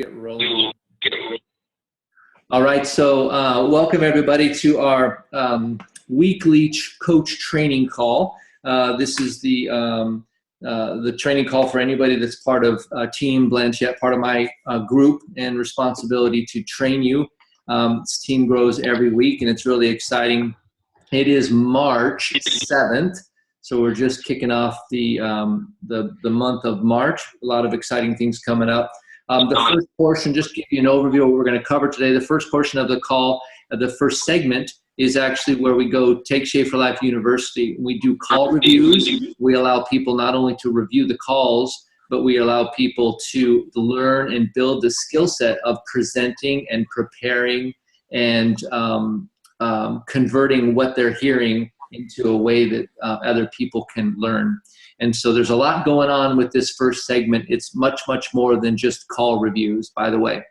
Get rolling. All right, so welcome everybody to our weekly coach training call. This is the training call for anybody that's part of Team Blanchette, part of my group and responsibility to train you. This team grows every week and it's really exciting. It is March 7th, so we're just kicking off the month of March. A lot of exciting things coming up. The first portion, just to give you an overview of what we're going to cover today, the first portion of the call, the first segment, is actually where we go take Shape for Life University. We do call reviews. We allow people not only to review the calls, but we allow people to learn and build the skill set of presenting and preparing and converting what they're hearing into a way that other people can learn. And so there's a lot going on with this first segment. It's much, much more than just call reviews, by the way.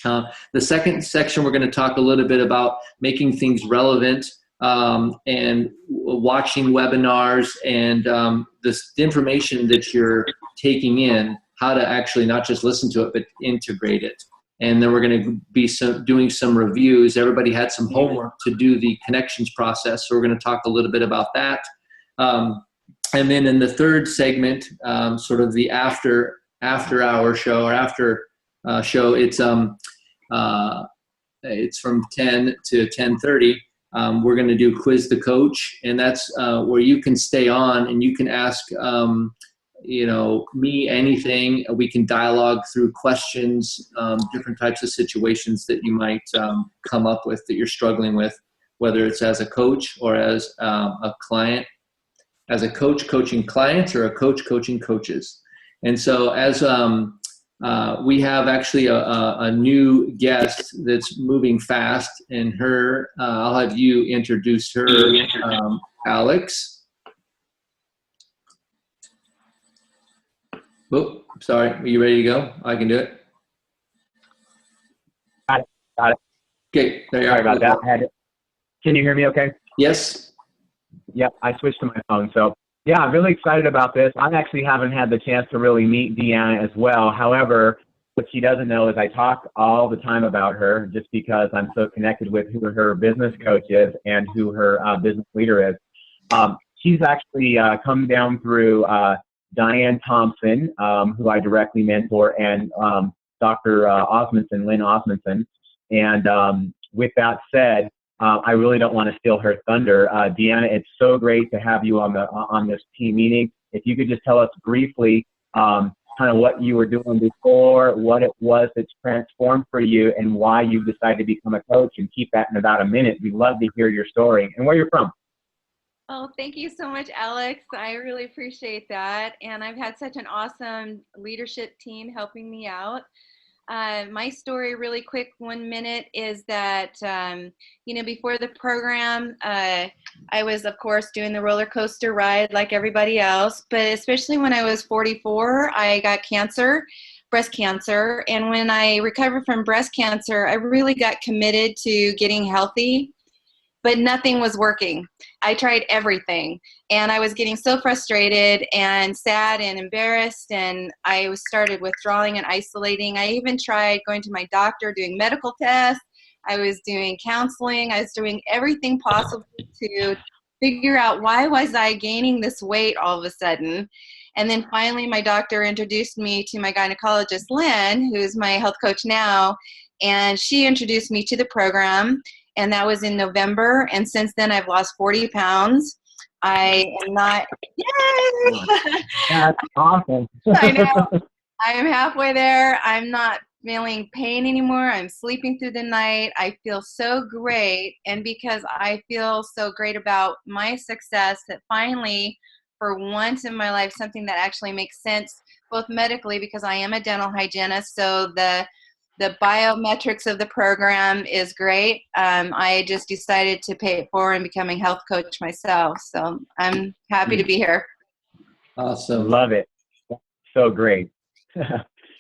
The second section, we're going to talk a little bit about making things relevant and watching webinars and the information that you're taking in, how to actually not just listen to it, but integrate it. And then we're going to be doing some reviews. Everybody had some homework to do the connections process, so we're going to talk a little bit about that. And then in the third segment, sort of the after hour show or after show, it's from 10 to 10:30. We're going to do Quiz the Coach, and that's where you can stay on and you can ask me anything. We can dialogue through questions, different types of situations that you might come up with that you're struggling with, whether it's as a coach or as a client, as a coach coaching clients or a coach coaching coaches. And so as we have actually a new guest that's moving fast, and her, I'll have you introduce her, Alex. Oh, sorry. Are you ready to go? I can do it. Got it. Okay, there you are. Sorry about that. Can you hear me okay? Yes. Yep, I switched to my phone. So, yeah, I'm really excited about this. I actually haven't had the chance to really meet Deanna as well. However, what she doesn't know is I talk all the time about her just because I'm so connected with who her business coach is and who her business leader is. She's actually come down through Diane Thompson, who I directly mentor, and Dr. Osmondson, Lynn Osmondson. And with that said, I really don't want to steal her thunder. Deanna, it's so great to have you on this team meeting. If you could just tell us briefly kind of what you were doing before, what it was that's transformed for you, and why you decided to become a coach, and keep that in about a minute. We'd love to hear your story and where you're from. Oh, thank you so much, Alex. I really appreciate that. And I've had such an awesome leadership team helping me out. My story, really quick, 1 minute, is that, before the program, I was, of course, doing the roller coaster ride like everybody else. But especially when I was 44, I got cancer, breast cancer. And when I recovered from breast cancer, I really got committed to getting healthy. But nothing was working. I tried everything, and I was getting so frustrated and sad and embarrassed, and I started withdrawing and isolating. I even tried going to my doctor, doing medical tests. I was doing counseling. I was doing everything possible to figure out why was I gaining this weight all of a sudden. And then finally my doctor introduced me to my gynecologist, Lynn, who's my health coach now, and she introduced me to the program. And that was in November. And since then, I've lost 40 pounds. I am not, yay! That's awesome. I know. I am halfway there. I'm not feeling pain anymore. I'm sleeping through the night. I feel so great. And because I feel so great about my success, that finally, for once in my life, something that actually makes sense, both medically, because I am a dental hygienist. So the biometrics of the program is great. I just decided to pay it forward and becoming a health coach myself. So I'm happy to be here. Awesome. Love it. So great.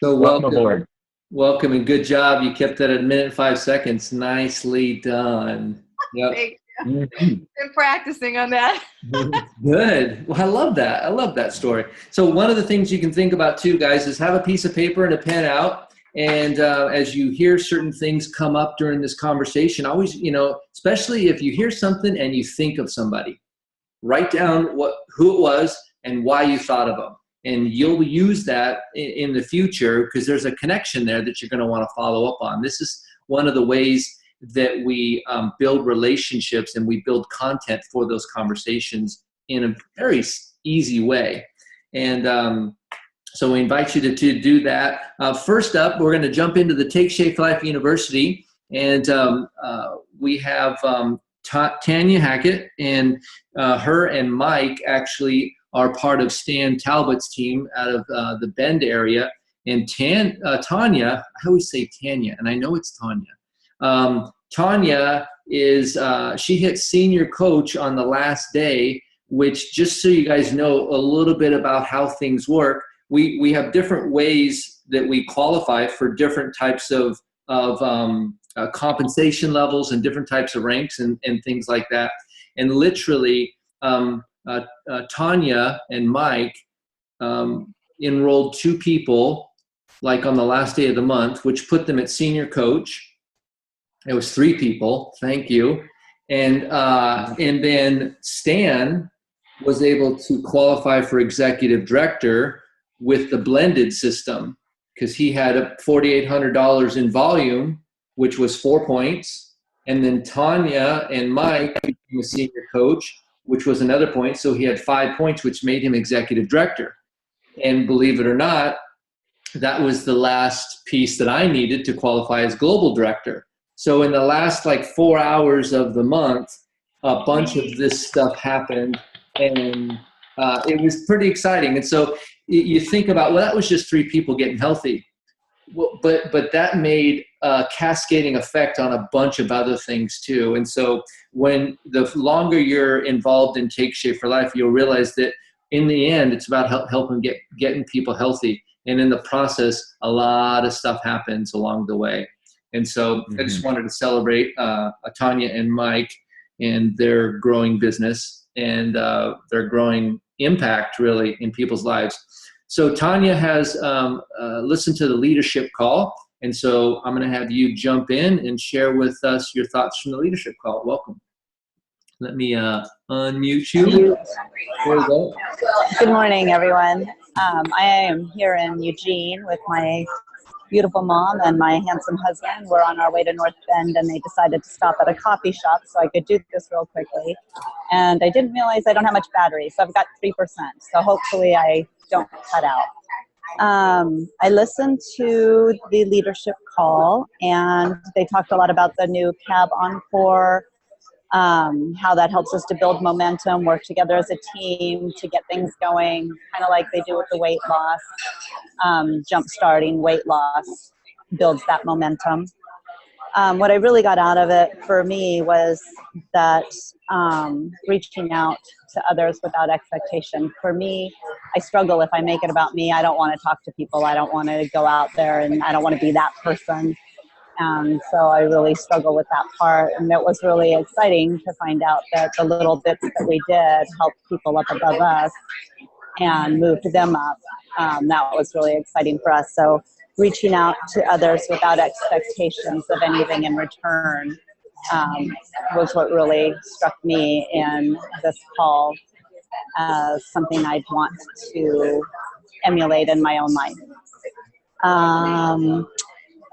So welcome aboard. Welcome and good job. You kept that at 1 minute and 5 seconds. Nicely done. Yep. Thank you. Been practicing on that. Good. Well, I love that. I love that story. So one of the things you can think about too, guys, is have a piece of paper and a pen out. And as you hear certain things come up during this conversation, always, especially if you hear something and you think of somebody, write down who it was and why you thought of them. And you'll use that in the future because there's a connection there that you're going to want to follow up on. This is one of the ways that we build relationships and we build content for those conversations in a very easy way. And so we invite you to do that. First up, we're going to jump into the Take Shape Life University. And we have Tanya Hackett, and her and Mike actually are part of Stan Talbot's team out of the Bend area. And Tanya, I always say Tanya, and I know it's Tanya. Tanya is, she hit senior coach on the last day, which, just so you guys know a little bit about how things work, we have different ways that we qualify for different types of compensation levels and different types of ranks and things like that. And literally, Tanya and Mike enrolled 2 people, like on the last day of the month, which put them at senior coach. It was 3 people, thank you. And then Stan was able to qualify for executive director with the blended system because he had $4,800 in volume, which was 4 points. And then Tanya and Mike became a senior coach, which was another point. So he had 5 points, which made him executive director. And believe it or not, that was the last piece that I needed to qualify as global director. So in the last 4 hours of the month, a bunch of this stuff happened, and it was pretty exciting. And so you think about, well, that was just 3 people getting healthy. Well, but that made a cascading effect on a bunch of other things too. And so when the longer you're involved in Take Shape for Life, you'll realize that in the end, it's about helping getting people healthy. And in the process, a lot of stuff happens along the way. And so I just wanted to celebrate Tanya and Mike and their growing business and their growing impact really in people's lives. So Tanya has listened to the leadership call. And so I'm going to have you jump in and share with us your thoughts from the leadership call. Welcome. Let me unmute you. There we go. Good morning, everyone. I am here in Eugene with my beautiful mom and my handsome husband. We're on our way to North Bend, and they decided to stop at a coffee shop so I could do this real quickly. And I didn't realize I don't have much battery, so I've got 3%. So hopefully I don't cut out. I listened to the leadership call, and they talked a lot about the new CAB Encore, how that helps us to build momentum, work together as a team to get things going, kind of like they do with the weight loss. Jump-starting weight loss builds that momentum. What I really got out of it for me was that reaching out to others without expectation. For me, I struggle if I make it about me. I don't want to talk to people. I don't want to go out there, and I don't want to be that person. And so I really struggle with that part. And it was really exciting to find out that the little bits that we did helped people up above us and moved them up. That was really exciting for us. So reaching out to others without expectations of anything in return was what really struck me in this call as something I'd want to emulate in my own life.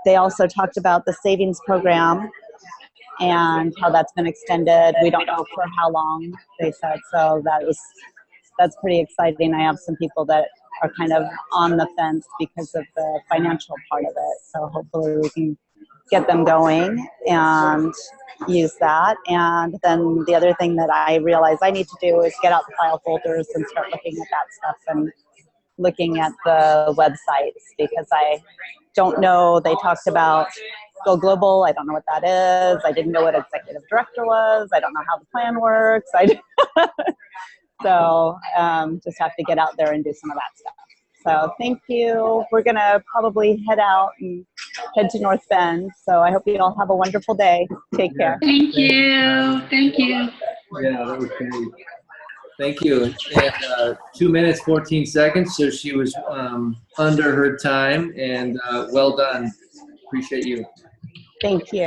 They also talked about the savings program and how that's been extended. We don't know for how long, they said, so that's pretty exciting. I have some people that are kind of on the fence because of the financial part of it. So hopefully we can get them going and use that. And then the other thing that I realize I need to do is get out the file folders and start looking at that stuff and looking at the websites, because I don't know. They talked about Go Global. I don't know what that is. I didn't know what executive director was. I don't know how the plan works. So just have to get out there and do some of that stuff. So thank you. We're going to probably head out and head to North Bend. So I hope you all have a wonderful day. Take care. Thank you. Thank you. Yeah, that was great. Thank you. And 2 minutes, 14 seconds. So she was under her time, and well done. Appreciate you. Thank you.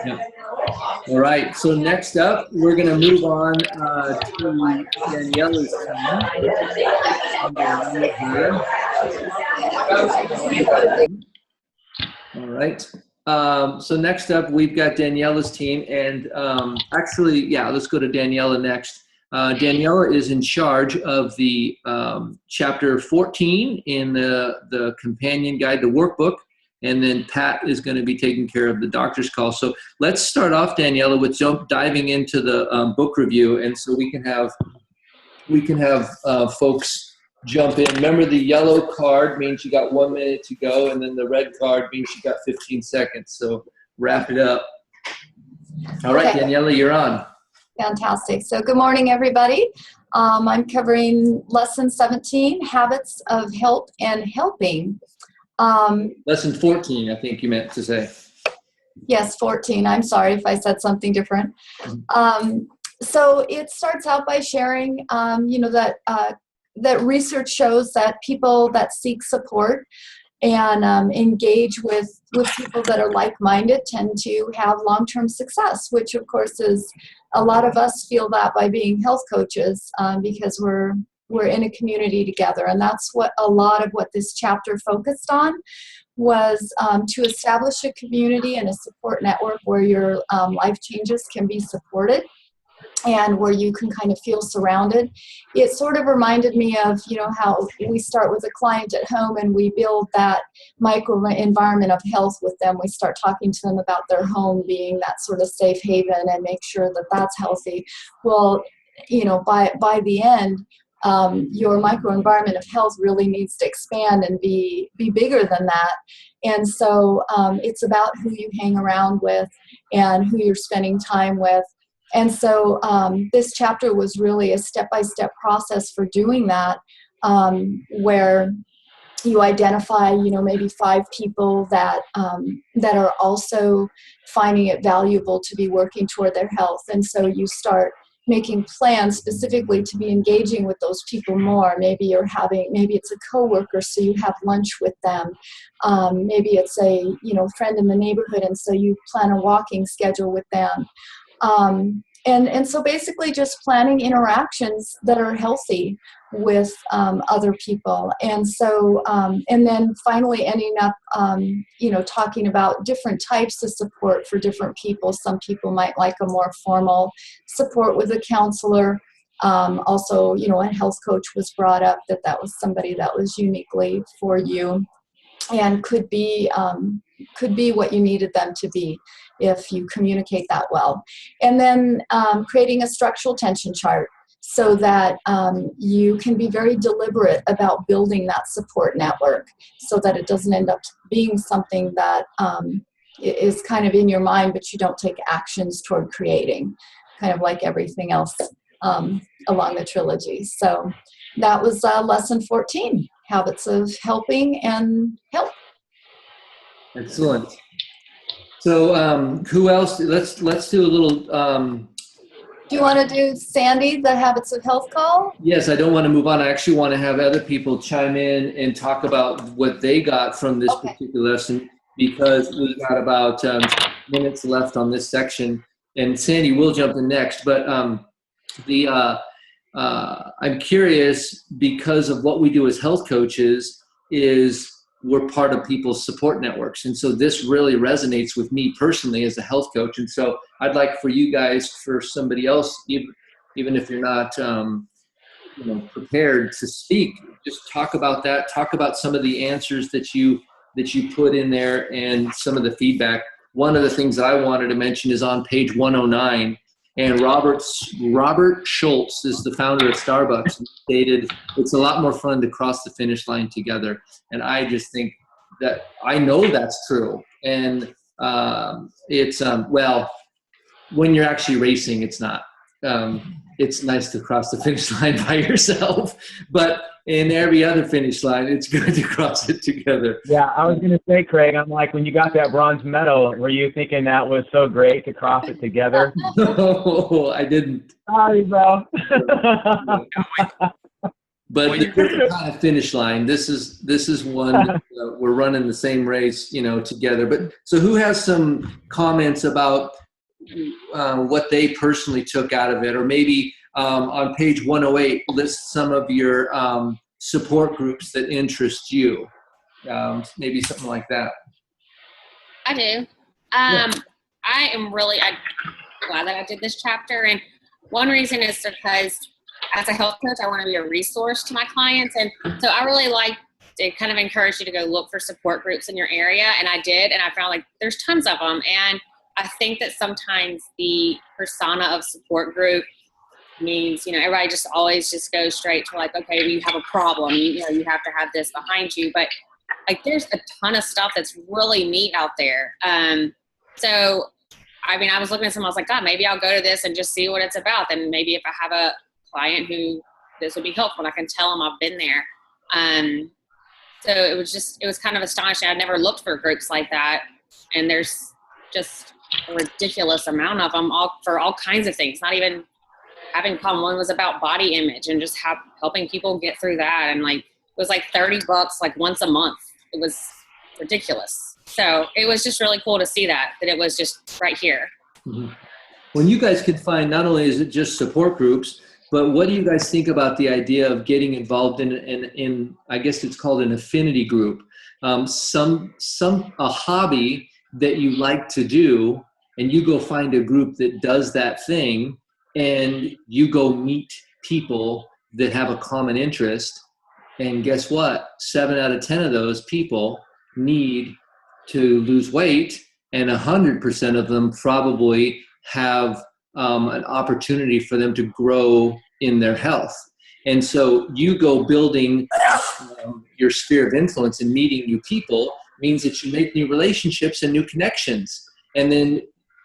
Yeah. All right. So next up, we're going to move on to Daniela's team. All right. So next up, we've got Daniela's team, and actually, yeah, let's go to Daniela next. Daniela is in charge of the chapter 14 in the companion guide, the workbook, and then Pat is going to be taking care of the doctor's call. So let's start off, Daniela, with diving into the book review, and so we can have folks jump in. Remember, the yellow card means you got 1 minute to go, and then the red card means you got 15 seconds. So wrap it up. All right, okay. Daniela, you're on. Fantastic. So good morning, everybody. I'm covering lesson 17, habits of help and helping. Lesson 14, I think you meant to say. Yes, 14. I'm sorry if I said something different. So it starts out by sharing, that research shows that people that seek support and engage with people that are like-minded tend to have long-term success, which of course is a lot of us feel that by being health coaches because we're in a community together. And that's what a lot of what this chapter focused on was to establish a community and a support network where your life changes can be supported and where you can kind of feel surrounded. It sort of reminded me of, how we start with a client at home and we build that micro environment of health with them. We start talking to them about their home being that sort of safe haven and make sure that that's healthy. Well, by the end, your microenvironment of health really needs to expand and be bigger than that. And so it's about who you hang around with and who you're spending time with. And so this chapter was really a step-by-step process for doing that, where you identify, maybe 5 people that are also finding it valuable to be working toward their health. And so you start making plans specifically to be engaging with those people more. Maybe it's a coworker, so you have lunch with them. Maybe it's a friend in the neighborhood, and so you plan a walking schedule with them. And so basically just planning interactions that are healthy with other people. And so, and then finally ending up, talking about different types of support for different people. Some people might like a more formal support with a counselor. Also, a health coach was brought up, that was somebody that was uniquely for you and could be what you needed them to be if you communicate that well. And then creating a structural tension chart so that you can be very deliberate about building that support network so that it doesn't end up being something that is kind of in your mind, but you don't take actions toward creating, kind of like everything else along the trilogy. So that was lesson 14. Habits of helping and help. Excellent. So who else? Let's do a little. Do you want to do Sandy, the Habits of Health call? Yes, I don't want to move on. I actually want to have other people chime in and talk about what they got from this particular lesson, because we've got about minutes left on this section, and Sandy will jump in next. But I'm curious, because of what we do as health coaches is we're part of people's support networks. And so this really resonates with me personally as a health coach. And so I'd like for you guys, for somebody else, even if you're not prepared to speak, just talk about that. Talk about some of the answers that you put in there and some of the feedback. One of the things that I wanted to mention is on page 109. And Robert Schultz is the founder of Starbucks, and stated, "It's a lot more fun to cross the finish line together." And I just think that I know that's true. And it's, well, when you're actually racing, it's not. It's nice to cross the finish line by yourself. But in every other finish line, it's good to cross it together. Yeah, I was going to say, Craig, I'm like, when you got that bronze medal, were you thinking that was so great to cross it together? No, I didn't. Sorry, bro. But the different kind of finish line. This is one that, we're running the same race, together. But so, who has some comments about what they personally took out of it, or maybe on page 108, list some of your support groups that interest you. Maybe something like that. I do. I am really glad that I did this chapter, and one reason is because as a health coach, I want to be a resource to my clients, and so I really like to kind of encourage you to go look for support groups in your area, and I did, and I found like there's tons of them, and I think that sometimes the persona of support group means, everybody just always just goes straight to like, okay, you have a problem, you have to have this behind you, but like there's a ton of stuff that's really neat out there. So, I mean, I was looking at some, I was like, God, maybe I'll go to this and just see what it's about. Then maybe if I have a client who this would be helpful, I can tell them I've been there. So it was kind of astonishing. I'd never looked for groups like that. And there's just a ridiculous amount of them for all kinds of things, not even having a problem. One was about body image and just helping people get through that. And like, it was like $30 like once a month. It was ridiculous. So it was just really cool to see that it was just right here. Mm-hmm. When you guys could find, not only is it just support groups, but what do you guys think about the idea of getting involved in I guess it's called an affinity group, a hobby that you like to do, and you go find a group that does that thing, and you go meet people that have a common interest, and guess what? 7 out of 10 of those people need to lose weight, and 100% of them probably have an opportunity for them to grow in their health. And so you go building your sphere of influence and meeting new people means that you make new relationships and new connections. And then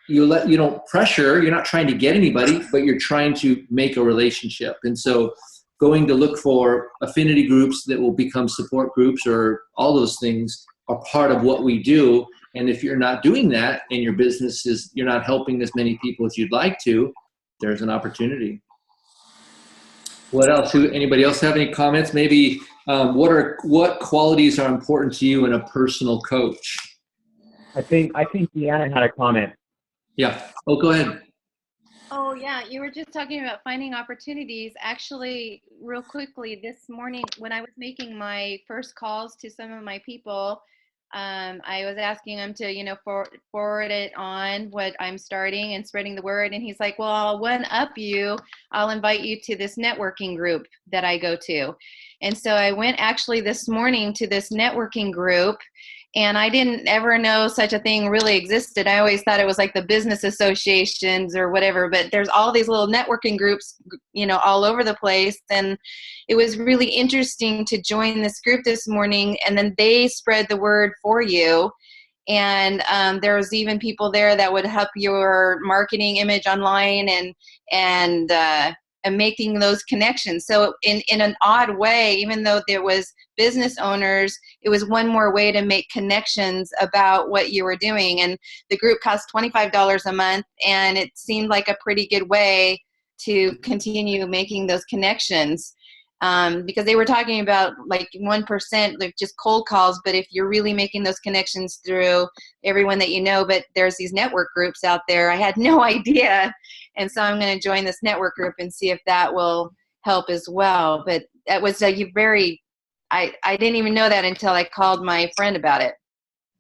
you don't pressure, you're not trying to get anybody, but you're trying to make a relationship. And so going to look for affinity groups that will become support groups, or all those things, are part of what we do. And if you're not doing that and your business you're not helping as many people as you'd like to, there's an opportunity. What else? Anybody else have any comments? Maybe what qualities are important to you in a personal coach? I think Deanna had a comment. Yeah. Oh, go ahead. Oh, yeah. You were just talking about finding opportunities. Actually, real quickly, this morning when I was making my first calls to some of my people, I was asking him to, forward it on what I'm starting and spreading the word. And he's like, well, I'll one up you. I'll invite you to this networking group that I go to. And so I went actually this morning to this networking group, and I didn't ever know such a thing really existed. I always thought it was like the business associations or whatever, but there's all these little networking groups, all over the place. And it was really interesting to join this group this morning, and then they spread the word for you. And there was even people there that would help your marketing image online and making those connections. So in an odd way, even though there was business owners, it was one more way to make connections about what you were doing. And the group cost $25 a month, and it seemed like a pretty good way to continue making those connections. Because they were talking about like 1%, like just cold calls, but if you're really making those connections through everyone that you know, but there's these network groups out there. I had no idea. And so I'm going to join this network group and see if that will help as well. But that was I didn't even know that until I called my friend about it.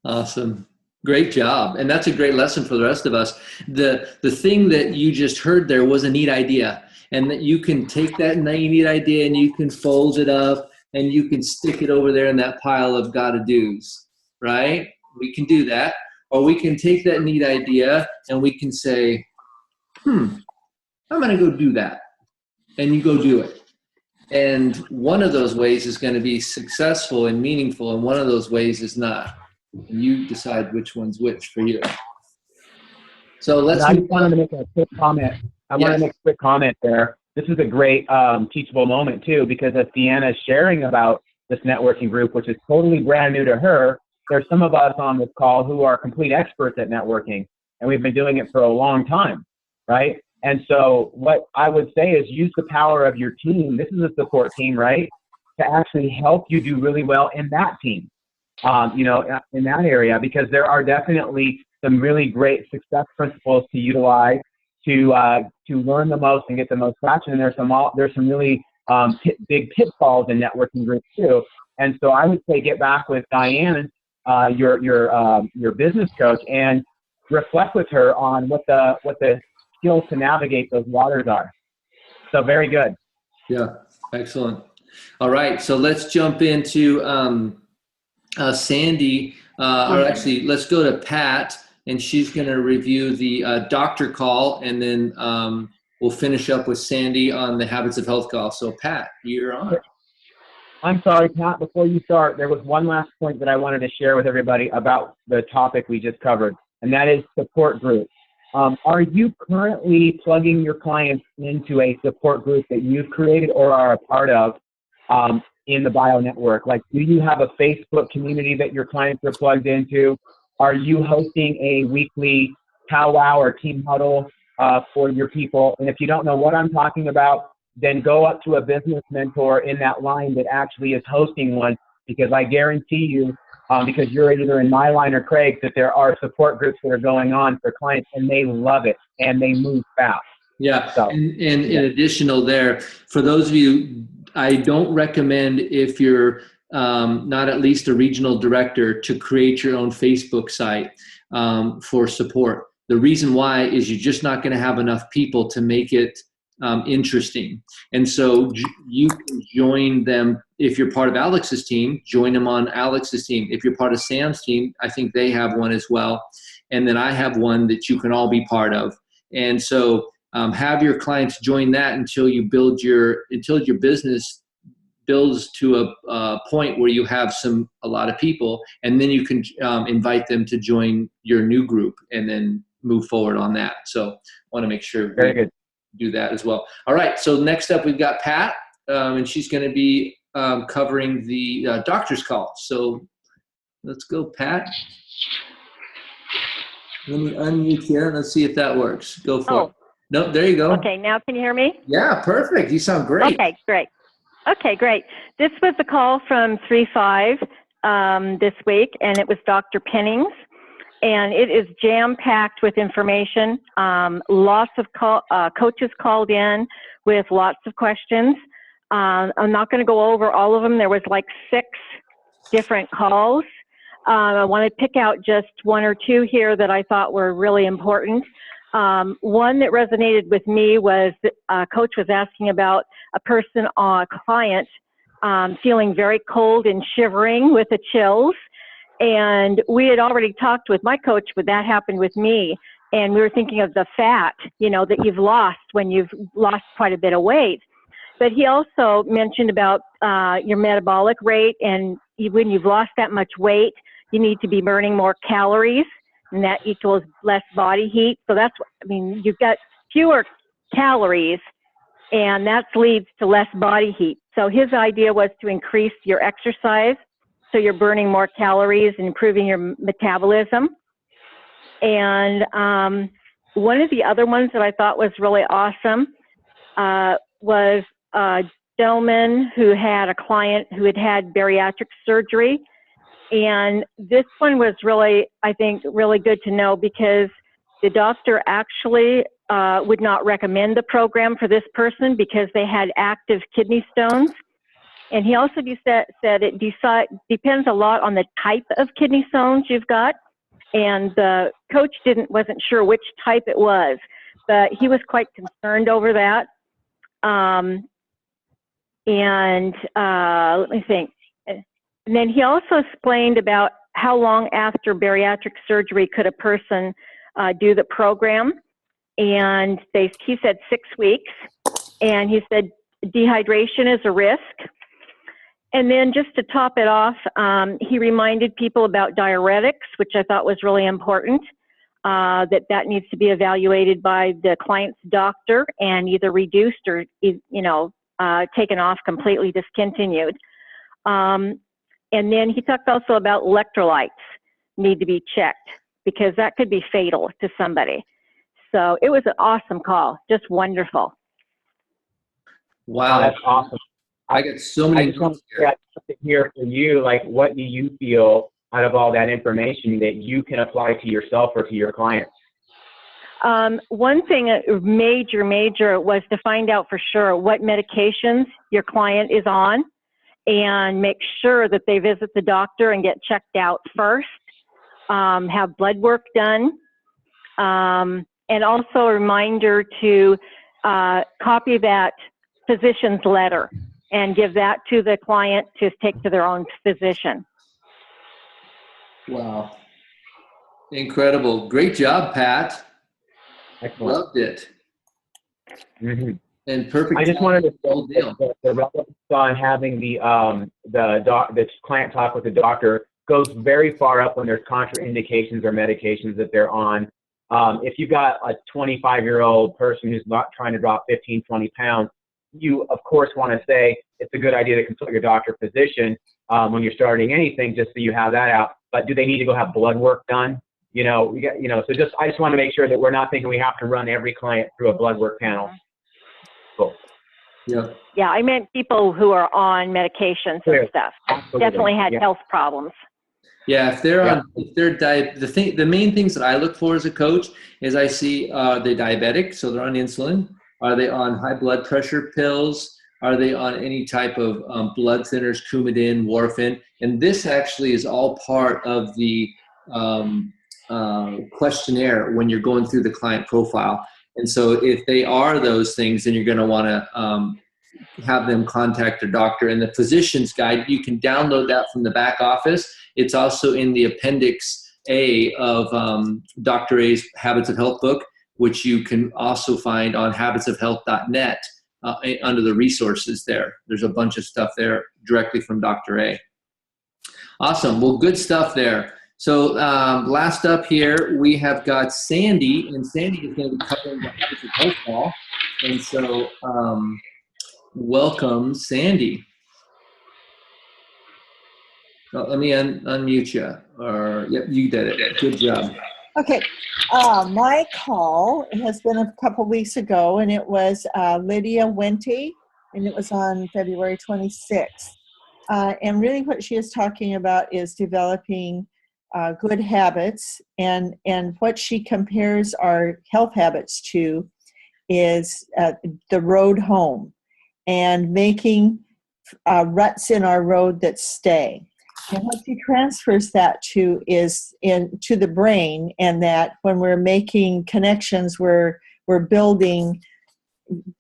Awesome. Great job. And that's a great lesson for the rest of us. The thing that you just heard there was a neat idea. And that you can take that neat idea and you can fold it up and you can stick it over there in that pile of gotta do's, right? We can do that. Or we can take that neat idea and we can say, I'm going to go do that. And you go do it. And one of those ways is going to be successful and meaningful, and one of those ways is not. And you decide which one's which for you. So I just wanted to make a quick comment. I want to make a quick comment there. this is a great teachable moment too, because as Deanna is sharing about this networking group, which is totally brand new to her, there's some of us on this call who are complete experts at networking, and we've been doing it for a long time, right? And so what I would say is use the power of your team. This is a support team, right? To actually help you do really well in that team, you know, in that area, because there are definitely some really great success principles to utilize to learn the most and get the most traction. And there's some really big pitfalls in networking groups too. And so I would say get back with Diane, your business coach, and reflect with her on what the skills to navigate those waters are. So very good. Yeah, excellent. All right, so let's jump into Sandy, or actually let's go to Pat, and she's going to review the doctor call, and then we'll finish up with Sandy on the habits of health call. So Pat, you're on. I'm sorry, Pat, before you start, there was one last point that I wanted to share with everybody about the topic we just covered, and that is support groups. Are you currently plugging your clients into a support group that you've created or are a part of in the Bio Network? Like, do you have a Facebook community that your clients are plugged into? Are you hosting a weekly powwow or team huddle for your people? And if you don't know what I'm talking about, then go up to a business mentor in that line that actually is hosting one, because I guarantee you, because you're either in my line or Craig's, that there are support groups that are going on for clients, and they love it, and they move fast. Yeah, so, and in additional there, for those of you, I don't recommend, if you're not at least a regional director, to create your own Facebook site for support. The reason why is you're just not going to have enough people to make it interesting. And so you can join them. If you're part of Alex's team, join them on Alex's team. If you're part of Sam's team, I think they have one as well. And then I have one that you can all be part of. And so have your clients join that until your business builds to a point where you have a lot of people, and then you can invite them to join your new group and then move forward on that. So I want to make sure very good. Do that as well. All right, so next up we've got Pat, and she's going to be covering the doctor's call. So let's go, Pat. Let me unmute here. Let's see if that works. Go for it. Nope, there you go. Okay, now can you hear me? Yeah, perfect. You sound great. Okay, great. Okay, great. This was a call from 3-5 this week, and it was Dr. Pennings. And it is jam-packed with information. Lots of coaches called in with lots of questions. I'm not going to go over all of them. There was like 6 different calls. I want to pick out just 1 or 2 here that I thought were really important. One that resonated with me was coach was asking about a client feeling very cold and shivering with the chills. And we had already talked with my coach, but that happened with me. And we were thinking of the fat, that you've lost when you've lost quite a bit of weight. But he also mentioned about your metabolic rate. And when you've lost that much weight, you need to be burning more calories, and that equals less body heat. So that's, you've got fewer calories, and that leads to less body heat. So his idea was to increase your exercise, so you're burning more calories and improving your metabolism. And one of the other ones that I thought was really awesome was a gentleman who had a client who had bariatric surgery. And this one was really, I think, really good to know, because the doctor actually would not recommend the program for this person because they had active kidney stones. And he also said it depends a lot on the type of kidney stones you've got. And the coach wasn't sure which type it was, but he was quite concerned over that. Let me think. And then he also explained about how long after bariatric surgery could a person do the program. And he said 6 weeks. And he said dehydration is a risk. And then just to top it off, he reminded people about diuretics, which I thought was really important. that needs to be evaluated by the client's doctor and either reduced or, taken off, completely discontinued. And then he talked also about electrolytes need to be checked because that could be fatal to somebody. So it was an awesome call, just wonderful. Wow, that's awesome. I got so I many just want notes here. to hear from you, like, what do you feel out of all that information that you can apply to yourself or to your clients? One thing, major, was to find out for sure what medications your client is on and make sure that they visit the doctor and get checked out first, have blood work done, and also a reminder to copy that physician's letter and give that to the client to take to their own physician. Wow. Incredible. Great job, Pat. Excellent. Loved it. Mm-hmm. And perfect. I just wanted to say the relevance on having the client talk with the doctor goes very far up when there's contraindications or medications that they're on. If you've got a 25-year-old person who's not trying to drop 15, 20 pounds, you of course want to say it's a good idea to consult your doctor physician when you're starting anything, just so you have that out. But do they need to go have blood work done? So I just want to make sure that we're not thinking we have to run every client through a blood work panel. Cool. Yeah. Yeah, I meant people who are on medications and stuff. Absolutely. Definitely had health problems. Yeah, if they're the main things that I look for as a coach is I see they're diabetic, so they're on insulin. Are they on high blood pressure pills? Are they on any type of blood thinners, Coumadin, warfarin? And this actually is all part of the questionnaire when you're going through the client profile. And so if they are those things, then you're going to want to have them contact their doctor. And the physician's guide, you can download that from the back office. It's also in the appendix A of Dr. A's Habits of Health book, which you can also find on habitsofhealth.net under the resources there. There's a bunch of stuff there directly from Dr. A. Awesome. Well, good stuff there. So last up here, we have got Sandy, and Sandy is going to be covering the Habits of Health call. And so welcome, Sandy. Let me unmute you. Yep, you did it. Good job. Okay. My call has been a couple weeks ago, and it was Lydia Wente, and it was on February 26th. And really what she is talking about is developing good habits, and what she compares our health habits to is the road home and making ruts in our road that stay. And what she transfers that to is to the brain, and that when we're making connections, we're building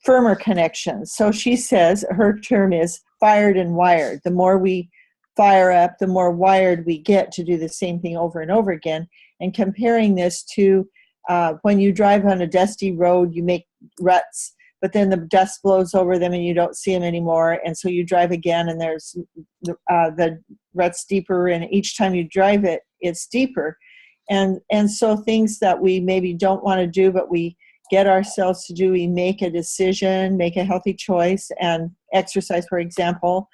firmer connections. So she says her term is fired and wired. The more we fire up, the more wired we get to do the same thing over and over again. And comparing this to when you drive on a dusty road, you make ruts, but then the dust blows over them and you don't see them anymore. And so you drive again, and there's the ruts deeper, and each time you drive it, it's deeper. And so things that we maybe don't want to do, but we get ourselves to do, we make a decision, make a healthy choice, and exercise, for example,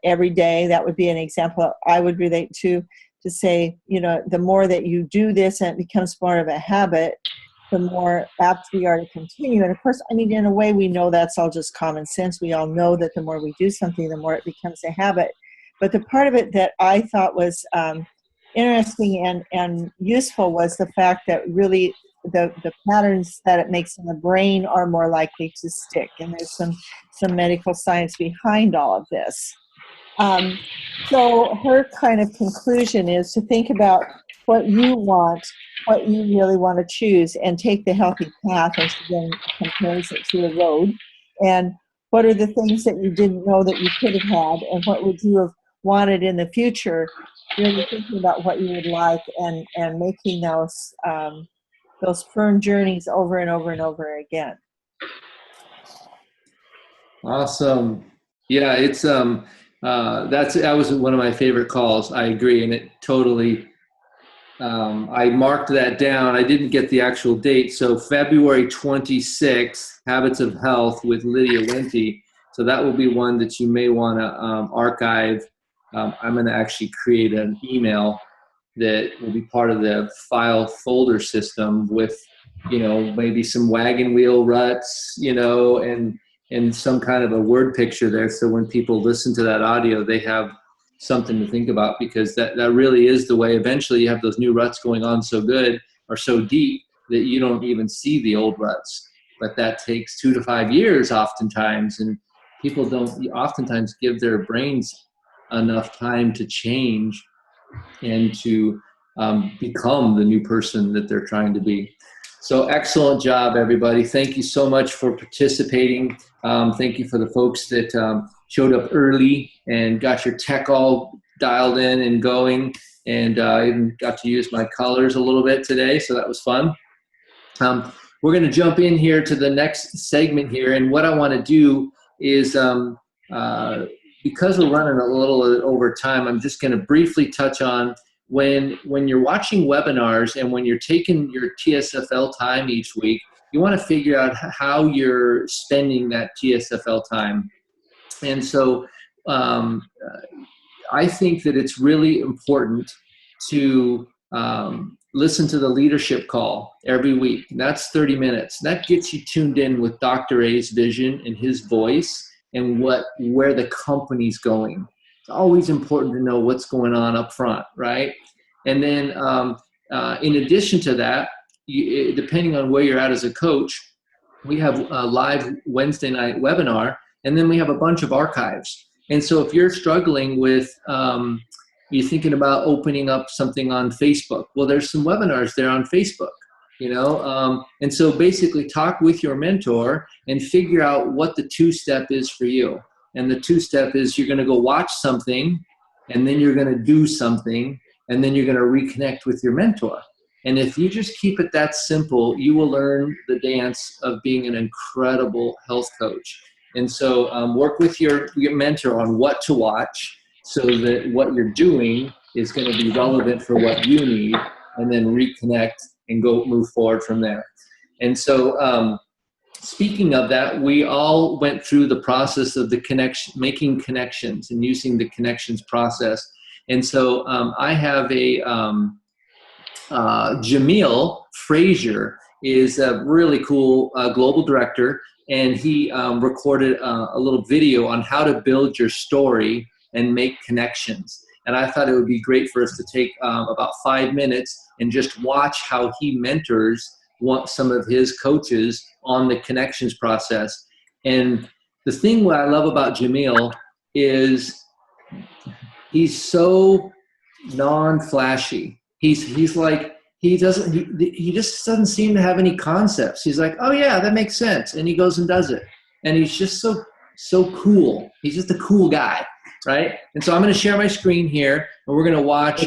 every day. That would be an example I would relate to say, the more that you do this and it becomes more of a habit, the more apt we are to continue. And of course, in a way, we know that's all just common sense. We all know that the more we do something, the more it becomes a habit. But the part of it that I thought was interesting and useful was the fact that really the patterns that it makes in the brain are more likely to stick. And there's some medical science behind all of this. So her kind of conclusion is to think about what you want, what you really want to choose, and take the healthy path, and she then compares it to a road. And what are the things that you didn't know that you could have had, and what would you have wanted in the future? Really thinking about what you would like, and making those firm journeys over and over and over again. Awesome. Yeah, it's that was one of my favorite calls. I agree, and it totally I marked that down. I didn't get the actual date. So February 26th, Habits of Health with Lydia Wente. So that will be one that you may want to archive. I'm going to actually create an email that will be part of the file folder system with, maybe some wagon wheel ruts, and some kind of a word picture there. So when people listen to that audio, they have something to think about, because that really is the way. Eventually you have those new ruts going on so good or so deep that you don't even see the old ruts. But that takes 2 to 5 years oftentimes, and people don't oftentimes give their brains enough time to change and to become the new person that they're trying to be. So excellent job, everybody. Thank you so much for participating. Thank you for the folks that showed up early and got your tech all dialed in and going, and even got to use my colors a little bit today, so that was fun. We're going to jump in here to the next segment here, and what I want to do is, because we're running a little over time, I'm just going to briefly touch on when you're watching webinars and when you're taking your TSFL time each week, you want to figure out how you're spending that TSFL time. And so I think that it's really important to listen to the leadership call every week. And that's 30 minutes. That gets you tuned in with Dr. A's vision and his voice and where the company's going. It's always important to know what's going on up front, right? And then in addition to that, depending on where you're at as a coach, we have a live Wednesday night webinar, and then we have a bunch of archives. And so if you're struggling with, you're thinking about opening up something on Facebook, well, there's some webinars there on Facebook, and so basically talk with your mentor and figure out what the 2-step is for you. And the 2-step is you're going to go watch something, and then you're going to do something, and then you're going to reconnect with your mentor. And if you just keep it that simple, you will learn the dance of being an incredible health coach. And so work with your mentor on what to watch so that what you're doing is going to be relevant for what you need, and then reconnect and move forward from there. And so speaking of that, we all went through the process of making connections and using the connections process. And so I have a Jamil Frazier is a really cool global director, and he recorded a little video on how to build your story and make connections. And I thought it would be great for us to take about 5 minutes and just watch how he mentors some of his coaches on the connections process. And the thing what I love about Jamil is he's so non-flashy. He's like, he just doesn't seem to have any concepts. He's like, oh yeah, that makes sense. And he goes and does it. And he's just so cool. He's just a cool guy, right? And so I'm going to share my screen here, and we're going to watch.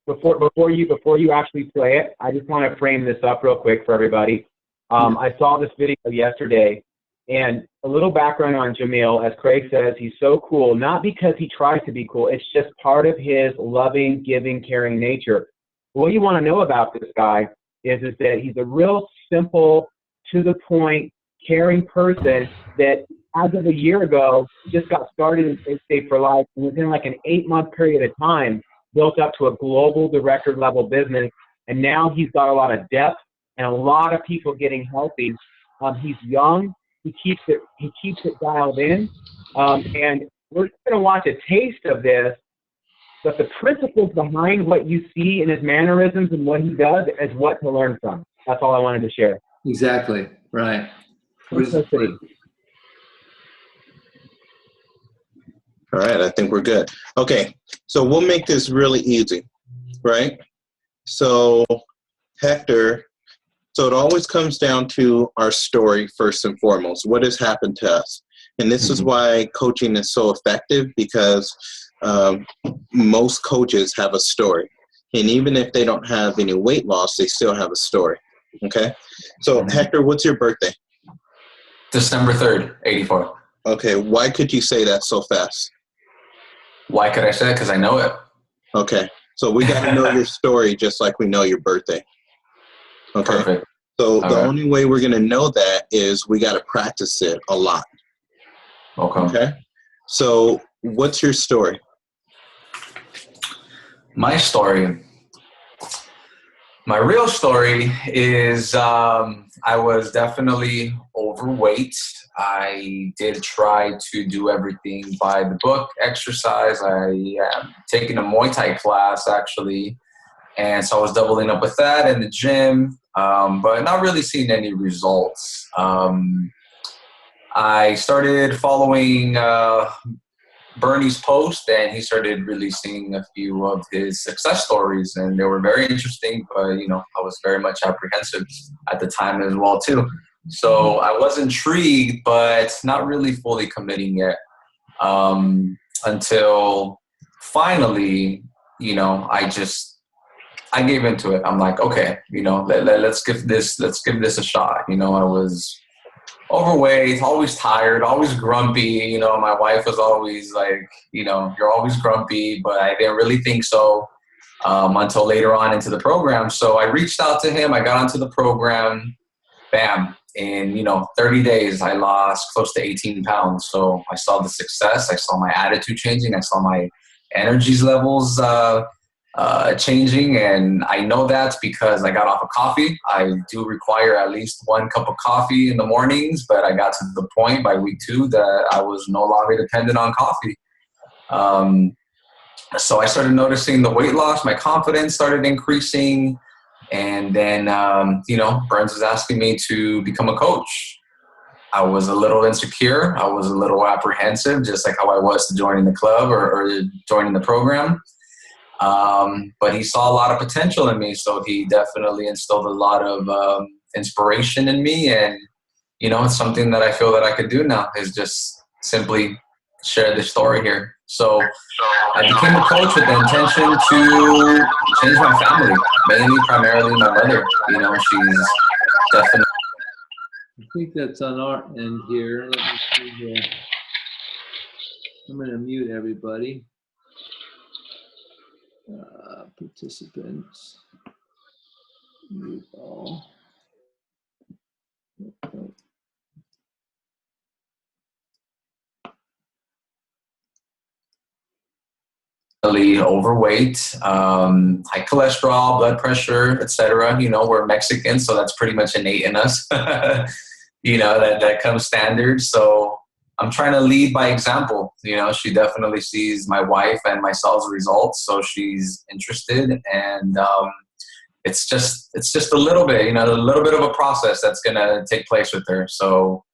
Before you actually play it, I just want to frame this up real quick for everybody. I saw this video yesterday, and a little background on Jamil. As Craig says, he's so cool, not because he tries to be cool. It's just part of his loving, giving, caring nature. What you want to know about this guy is that he's a real simple, to the point, caring person that as of a year ago just got started in State for Life, and within like an 8-month period of time built up to a global director level business. And now he's got a lot of depth and a lot of people getting healthy. He's young. He keeps it dialed in. And we're just going to watch a taste of this. But the principles behind what you see in his mannerisms and what he does is what to learn from. That's all I wanted to share. Exactly. Right. Simplicity. All right, I think we're good. Okay, so we'll make this really easy, right? So, Hector, so it always comes down to our story first and foremost. What has happened to us? And this is why coaching is so effective, because most coaches have a story. And even if they don't have any weight loss, they still have a story, okay? So, Hector, what's your birthday? December 3rd, 84. Okay, why could you say that so fast? Why could I say it? Because I know it. Okay, So we got to know your story just like we know your birthday. Okay. Perfect. So All the right. only way we're going to know that is we got to practice it a lot. Okay. So what's your story? My story. My real story is I was definitely overweight. I did try to do everything by the book, exercise. I am taking a Muay Thai class, actually. And so I was doubling up with that in the gym, but not really seeing any results. I started following Bernie's post, and he started releasing a few of his success stories, and they were very interesting, but I was very much apprehensive at the time as well too. So I was intrigued, but not really fully committing yet, until finally, I gave into it. I'm like, okay, let's give this a shot. I was overweight, always tired, always grumpy. My wife was always like, you're always grumpy, but I didn't really think so until later on into the program. So I reached out to him. I got onto the program. Bam. In 30 days, I lost close to 18 pounds. So I saw the success. I saw my attitude changing. I saw my energies levels changing, and I know that's because I got off of coffee. I do require at least 1 cup of coffee in the mornings, but I got to the point by week 2 that I was no longer dependent on coffee. So I started noticing the weight loss, my confidence started increasing, and then Burns was asking me to become a coach. I was a little insecure. I was a little apprehensive, just like how I was to joining the club or joining the program. But he saw a lot of potential in me, so he definitely instilled a lot of inspiration in me, and it's something that I feel that I could do now, is just simply share this story here. So I became a coach with the intention to change my family, primarily my mother. She's definitely. I think that's on our end here. Let me see here. I'm going to mute everybody. Participants. Mute all. Overweight, high cholesterol, blood pressure, etc. We're Mexican, so that's pretty much innate in us. that comes standard. So I'm trying to lead by example. She definitely sees my wife and myself's results, so she's interested, and it's just a little bit, a little bit of a process that's gonna take place with her. So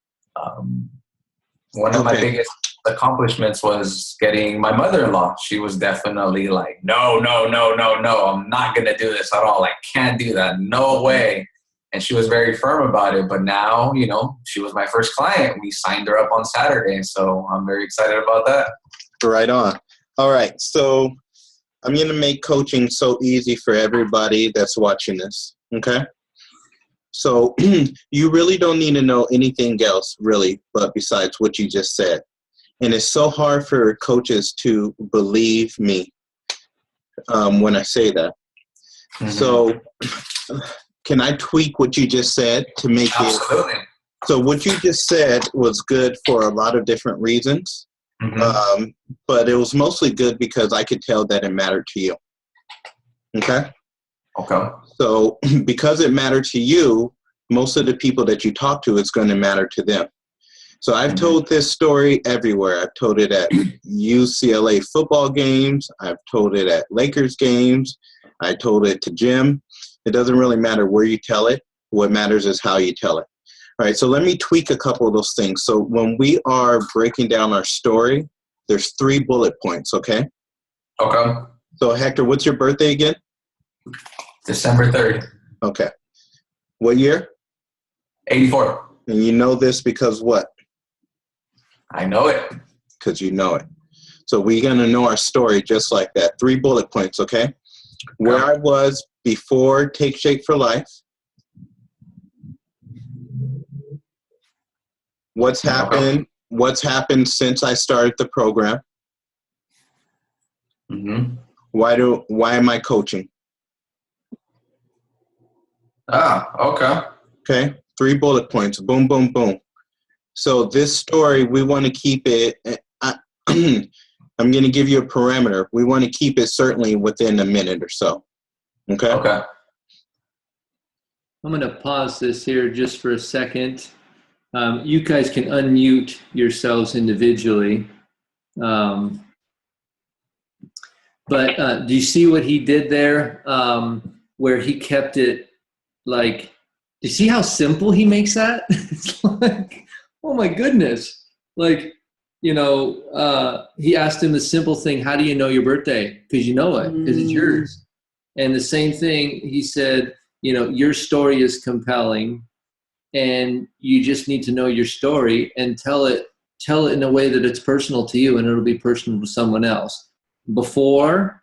one of my biggest accomplishments was getting my mother-in-law. She was definitely like, no, I'm not going to do this at all. I can't do that. No way. And she was very firm about it. But now, she was my first client. We signed her up on Saturday. So I'm very excited about that. Right on. All right. So I'm going to make coaching so easy for everybody that's watching this. Okay. So you really don't need to know anything else, really, but besides what you just said. And it's so hard for coaches to believe me when I say that. Mm-hmm. So can I tweak what you just said to make Absolutely. it? So what you just said was good for a lot of different reasons. Mm-hmm. But it was mostly good because I could tell that it mattered to you. Okay? Okay. So because it mattered to you, most of the people that you talk to, it's going to matter to them. So I've told this story everywhere. I've told it at UCLA football games. I've told it at Lakers games. I told it to Jim. It doesn't really matter where you tell it. What matters is how you tell it. All right, so let me tweak a couple of those things. So when we are breaking down our story, there's 3 bullet points, okay? Okay. So Hector, what's your birthday again? December 3rd. Okay. What year? 84. And you know this because what? I know it. Because you know it. So we're going to know our story just like that. 3 bullet points, okay? Where I was before Take Shape for Life. What's happened? What's happened since I started the program? Mm-hmm. Why am I coaching? Okay. Okay, 3 bullet points. Boom, boom, boom. So this story, we want to keep it. I'm going to give you a parameter. We want to keep it certainly within a minute or so. Okay. Okay. I'm going to pause this here just for a second. You guys can unmute yourselves individually. But do you see what he did there? Where he kept it like, do you see how simple he makes that? It's like, oh my goodness. Like, you know, he asked him the simple thing, how do you know your birthday? Because you know it, because it's yours. And the same thing, he said, you know, your story is compelling and you just need to know your story and tell it in a way that it's personal to you and it'll be personal to someone else. Before,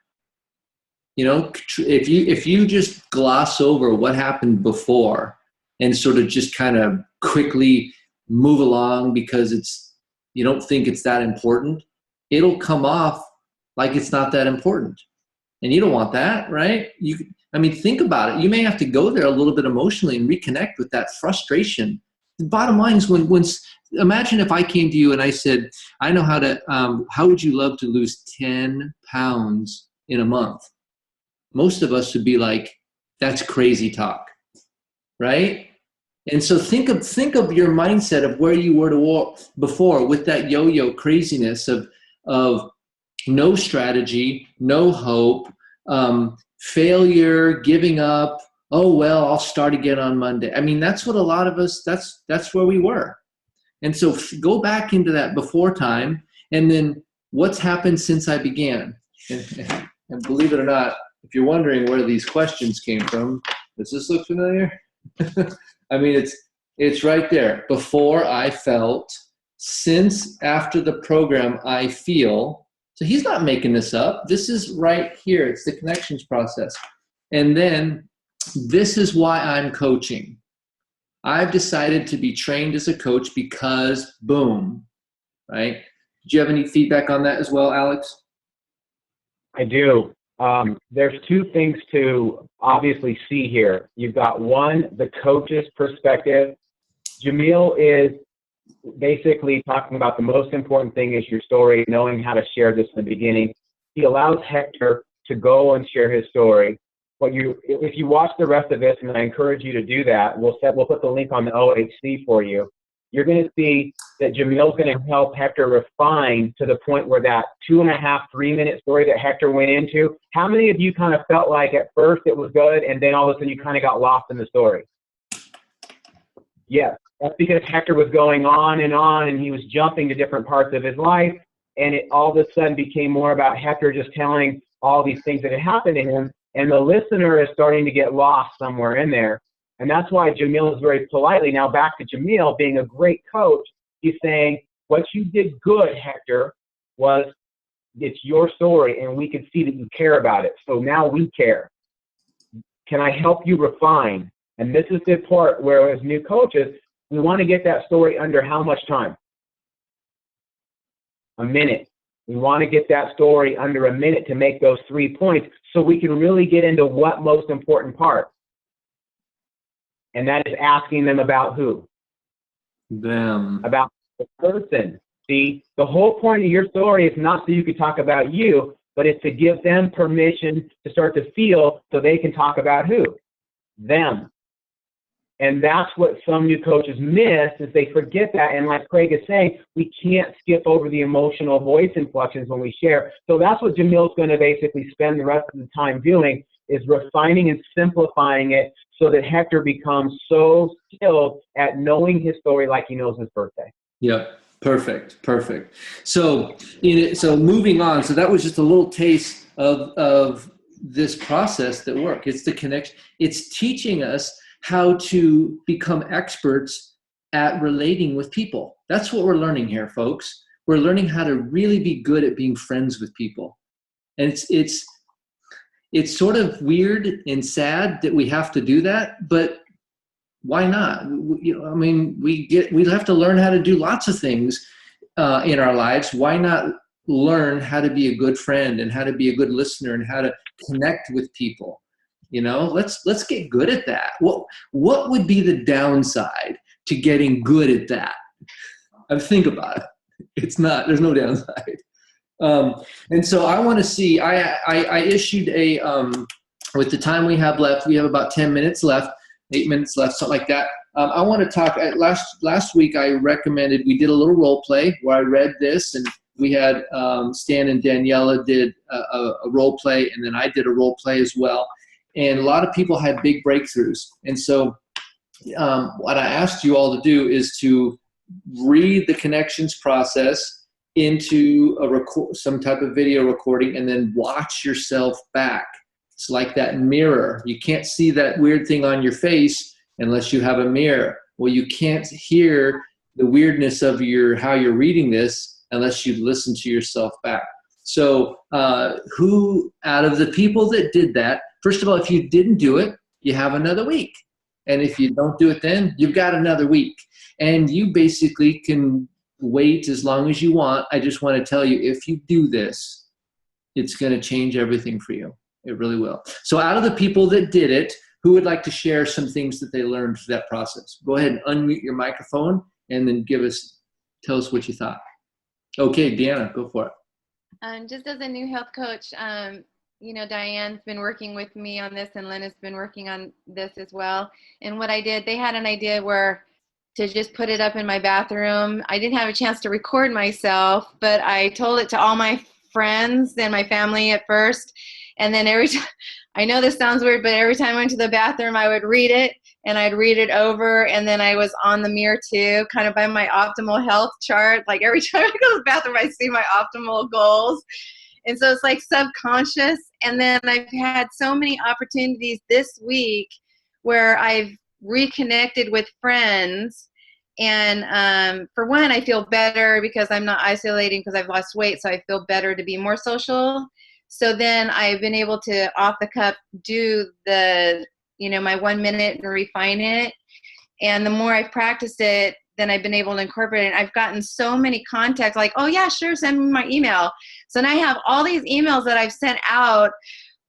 you know, if you just gloss over what happened before and sort of just kind of quickly move along because you don't think it's that important, it'll come off like it's not that important. And you don't want that, right? I mean, think about it. You may have to go there a little bit emotionally and reconnect with that frustration. The bottom line is when imagine if I came to you and I said, I know how would you love to lose 10 pounds in a month? Most of us would be like, that's crazy talk, right? And so think of your mindset of where you were before with that yo-yo craziness of no strategy, no hope, failure, giving up. Oh, well, I'll start again on Monday. I mean, that's what a lot of us, that's where we were. And so go back into that before time, and then what's happened since I began? And believe it or not, if you're wondering where these questions came from, does this look familiar? I mean, it's right there. Before I felt, since after the program I feel. So he's not making this up. This is right here. It's the connections process. And then this is why I'm coaching. I've decided to be trained as a coach because boom, right? Do you have any feedback on that as well, Alex? I do. There's 2 things to obviously see here. You've got one, the coach's perspective. Jamil is basically talking about the most important thing is your story, knowing how to share this in the beginning. He allows Hector to go and share his story. But if you watch the rest of this, and I encourage you to do that, we'll put the link on the OHC for you. You're going to see that Jamil's going to help Hector refine to the point where that 2.5, 3-minute story that Hector went into, how many of you kind of felt like at first it was good and then all of a sudden you kind of got lost in the story? Yes, that's because Hector was going on and he was jumping to different parts of his life, and it all of a sudden became more about Hector just telling all these things that had happened to him, and the listener is starting to get lost somewhere in there. And that's why Jamil is very politely, now back to Jamil being a great coach, he's saying, what you did good, Hector, was it's your story, and we can see that you care about it. So now we care. Can I help you refine? And this is the part where, as new coaches, we want to get that story under how much time? A minute. We want to get that story under a minute to make those 3 points so we can really get into what most important part. And that is asking them about who? Them. About the person. See, the whole point of your story is not so you can talk about you, but it's to give them permission to start to feel so they can talk about who? Them. And that's what some new coaches miss, is they forget that. And like Craig is saying, we can't skip over the emotional voice inflections when we share. So that's what Jamil's going to basically spend the rest of the time doing, is refining and simplifying it so that Hector becomes so skilled at knowing his story like he knows his birthday. Yep. Perfect. So moving on. So that was just a little taste of this process that works. It's the connection. It's teaching us how to become experts at relating with people. That's what we're learning here, folks. We're learning how to really be good at being friends with people. And it's sort of weird and sad that we have to do that, but why not? I mean, we have to learn how to do lots of things in our lives. Why not learn how to be a good friend and how to be a good listener and how to connect with people. You know, let's get good at that. What would be the downside to getting good at that? Think about it. It's not. There's no downside. And so I want to see. I issued a with the time we have left. We have about 10 minutes left, 8 minutes left, something like that. I want to talk. Last week I recommended we did a little role play where I read this, and we had Stan and Daniela did a role play, and then I did a role play as well. And a lot of people had big breakthroughs. And so what I asked you all to do is to read the connections process into some type of video recording and then watch yourself back. It's like that mirror. You can't see that weird thing on your face unless you have a mirror. Well, you can't hear the weirdness of how you're reading this unless you listen to yourself back. So who out of the people that did that, first of all, if you didn't do it, you have another week. And if you don't do it then, you've got another week. And you basically can wait as long as you want. I just want to tell you, if you do this, it's going to change everything for you. It really will. So out of the people that did it, who would like to share some things that they learned through that process? Go ahead and unmute your microphone and then tell us what you thought. Okay, Deanna, go for it. Just as a new health coach, you know, Diane's been working with me on this and Lynn has been working on this as well. And what I did, they had an idea to just put it up in my bathroom. I didn't have a chance to record myself, but I told it to all my friends and my family at first. And then every time, I know this sounds weird, but every time I went to the bathroom, I would read it and I'd read it over. And then I was on the mirror too, kind of by my optimal health chart. Like every time I go to the bathroom, I see my optimal goals. And so it's like subconscious. And then I've had so many opportunities this week where I've reconnected with friends. And for one, I feel better because I'm not isolating because I've lost weight. So I feel better to be more social. So then I've been able to off the cuff do my 1 minute and refine it. And the more I've practiced it, then I've been able to incorporate it. I've gotten so many contacts like, oh yeah, sure, send me my email. So now I have all these emails that I've sent out,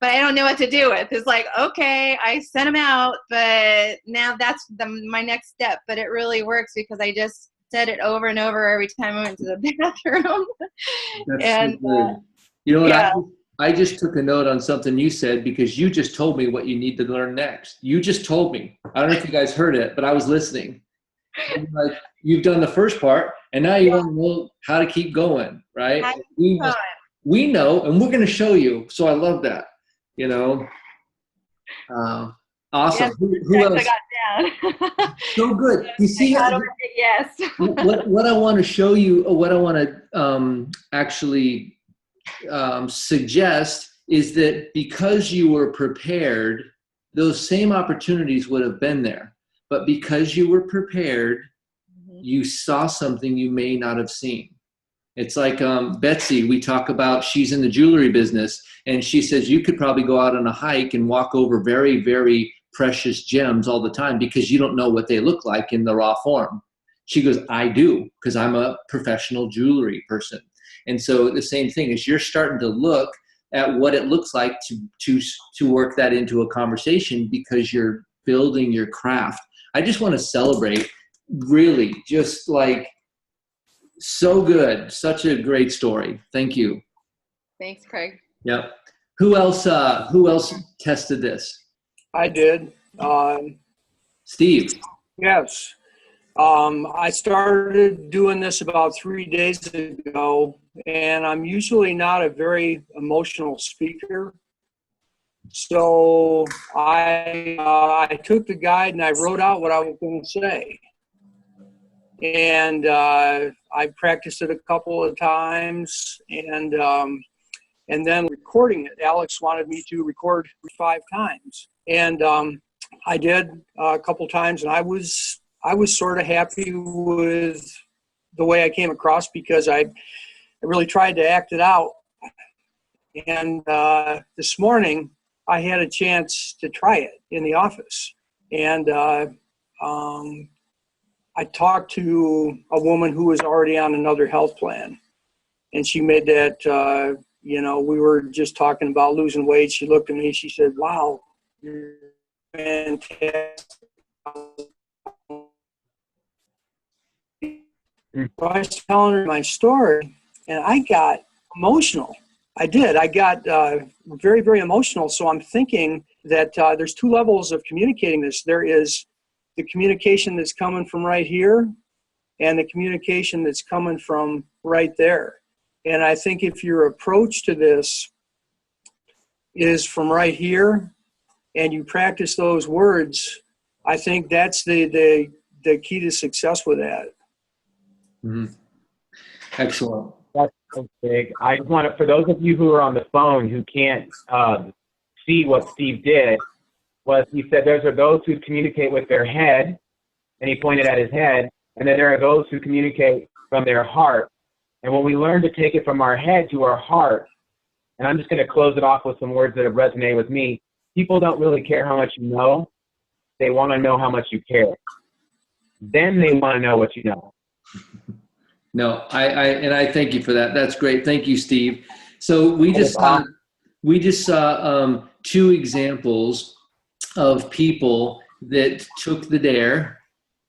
but I don't know what to do with. It's like, okay, I sent them out, but now that's my next step. But it really works because I just said it over and over every time I went to the bathroom. That's so good. You know what? Yeah. I just took a note on something you said because you just told me what you need to learn next. You just told me. I don't know if you guys heard it, but I was listening. Like, you've done the first part, and now you want to know how to keep going, right? We know, and we're going to show you. So I love that. You know, awesome. Yes, who else? I got down. So good. You see, yes. what I want to show you, what I want to actually suggest is that because you were prepared, those same opportunities would have been there. But because you were prepared, you saw something you may not have seen. It's like Betsy, we talk about, she's in the jewelry business, and she says you could probably go out on a hike and walk over very, very precious gems all the time because you don't know what they look like in the raw form. She goes, I do, because I'm a professional jewelry person. And so the same thing is you're starting to look at what it looks like to work that into a conversation because you're building your craft. I just want to celebrate, really, just like, so good. Such a great story. Thank you. Thanks, Craig. Yep. Who else tested this? I did. Steve. Yes. I started doing this about 3 days ago, and I'm usually not a very emotional speaker. So I took the guide and I wrote out what I was going to say. And I practiced it a couple of times, and then recording it. Alex wanted me to record 5 times, and I did a couple times, and I was sort of happy with the way I came across because I really tried to act it out. And this morning I had a chance to try it in the office, and I talked to a woman who was already on another health plan, and she made that, we were just talking about losing weight. She looked at me, she said, wow, you're fantastic. I was telling her my story, and I got emotional. I did. I got very, very emotional. So I'm thinking that there's two levels of communicating this. There is the communication that's coming from right here and the communication that's coming from right there. And I think if your approach to this is from right here and you practice those words, I think that's the key to success with that. Mm-hmm. Excellent. That's so big. I just want to, for those of you who are on the phone who can't see what Steve did, was he said there are those who communicate with their head, and he pointed at his head, and then there are those who communicate from their heart. And when we learn to take it from our head to our heart, and I'm just going to close it off with some words that have resonated with me, people don't really care how much you know. They want to know how much you care. Then they want to know what you know. No, I thank you for that. That's great. Thank you, Steve. So we just saw two examples of people that took the dare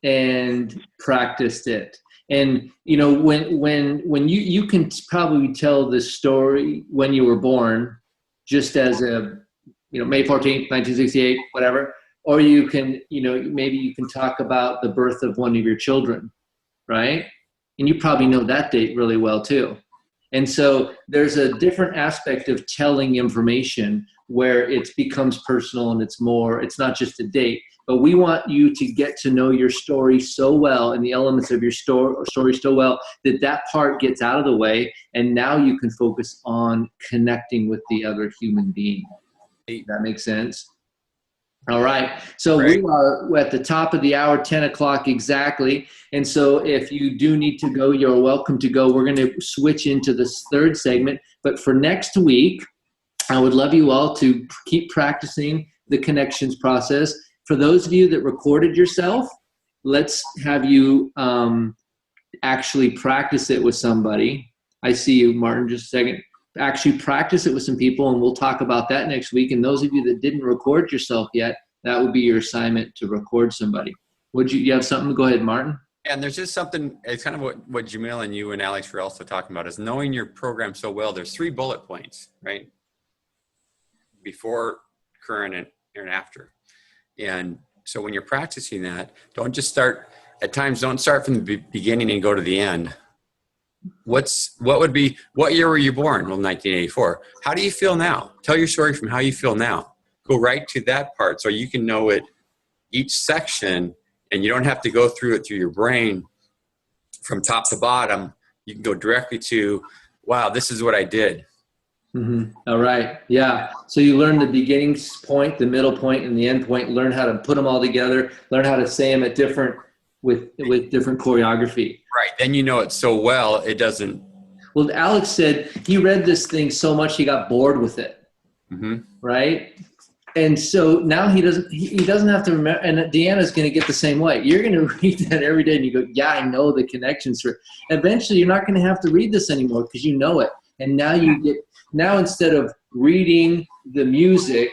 and practiced it. And when you can probably tell the story when you were born, just as a May 14th, 1968, whatever, or you can maybe you can talk about the birth of one of your children, right? And you probably know that date really well too. And so there's a different aspect of telling information where it becomes personal and it's not just a date, but we want you to get to know your story so well and the elements of your story so well that part gets out of the way. And now you can focus on connecting with the other human being. That makes sense? All right. So we are at the top of the hour, 10 o'clock exactly. And so if you do need to go, you're welcome to go. We're going to switch into this third segment. But for next week, I would love you all to keep practicing the connections process. For those of you that recorded yourself, let's have you actually practice it with somebody. I see you, Martin, just a second. Actually practice it with some people, and we'll talk about that next week. And those of you that didn't record yourself yet, that would be your assignment to record somebody. You have something? Go ahead, Martin. And there's just something, it's kind of what Jamil and you and Alex were also talking about, is knowing your program so well. There's 3 bullet points, right? Before, current, and after. And so when you're practicing that, don't start from the beginning and go to the end. What year were you born? Well, 1984. How do you feel now? Tell your story from how you feel now. Go right to that part so you can know it, each section, and you don't have to go through it through your brain from top to bottom. You can go directly to, wow, this is what I did. Mm-hmm. All right. Yeah. So you learn the beginning point, the middle point, and the end point. Learn how to put them all together. Learn how to say them at with different choreography. Right. Then you know it so well, it doesn't. Well, Alex said he read this thing so much he got bored with it. Mm-hmm. Right. And so now he doesn't have to remember. And Deanna's going to get the same way. You're going to read that every day and you go, yeah, I know the connections. Eventually you're not going to have to read this anymore because you know it. And now instead of reading the music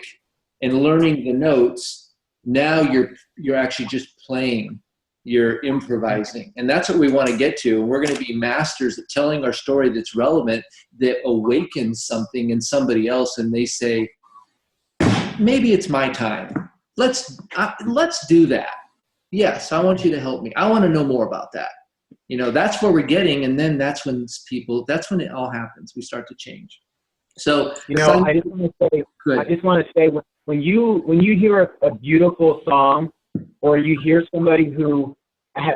and learning the notes, now you're actually just playing. You're improvising. And that's what we want to get to. And we're going to be masters at telling our story that's relevant, that awakens something in somebody else. And they say, maybe it's my time. Let's do that. Yes, I want you to help me. I want to know more about that. That's where we're getting. And then that's when it all happens. We start to change. So, I just want to say when you hear a beautiful song, or you hear somebody who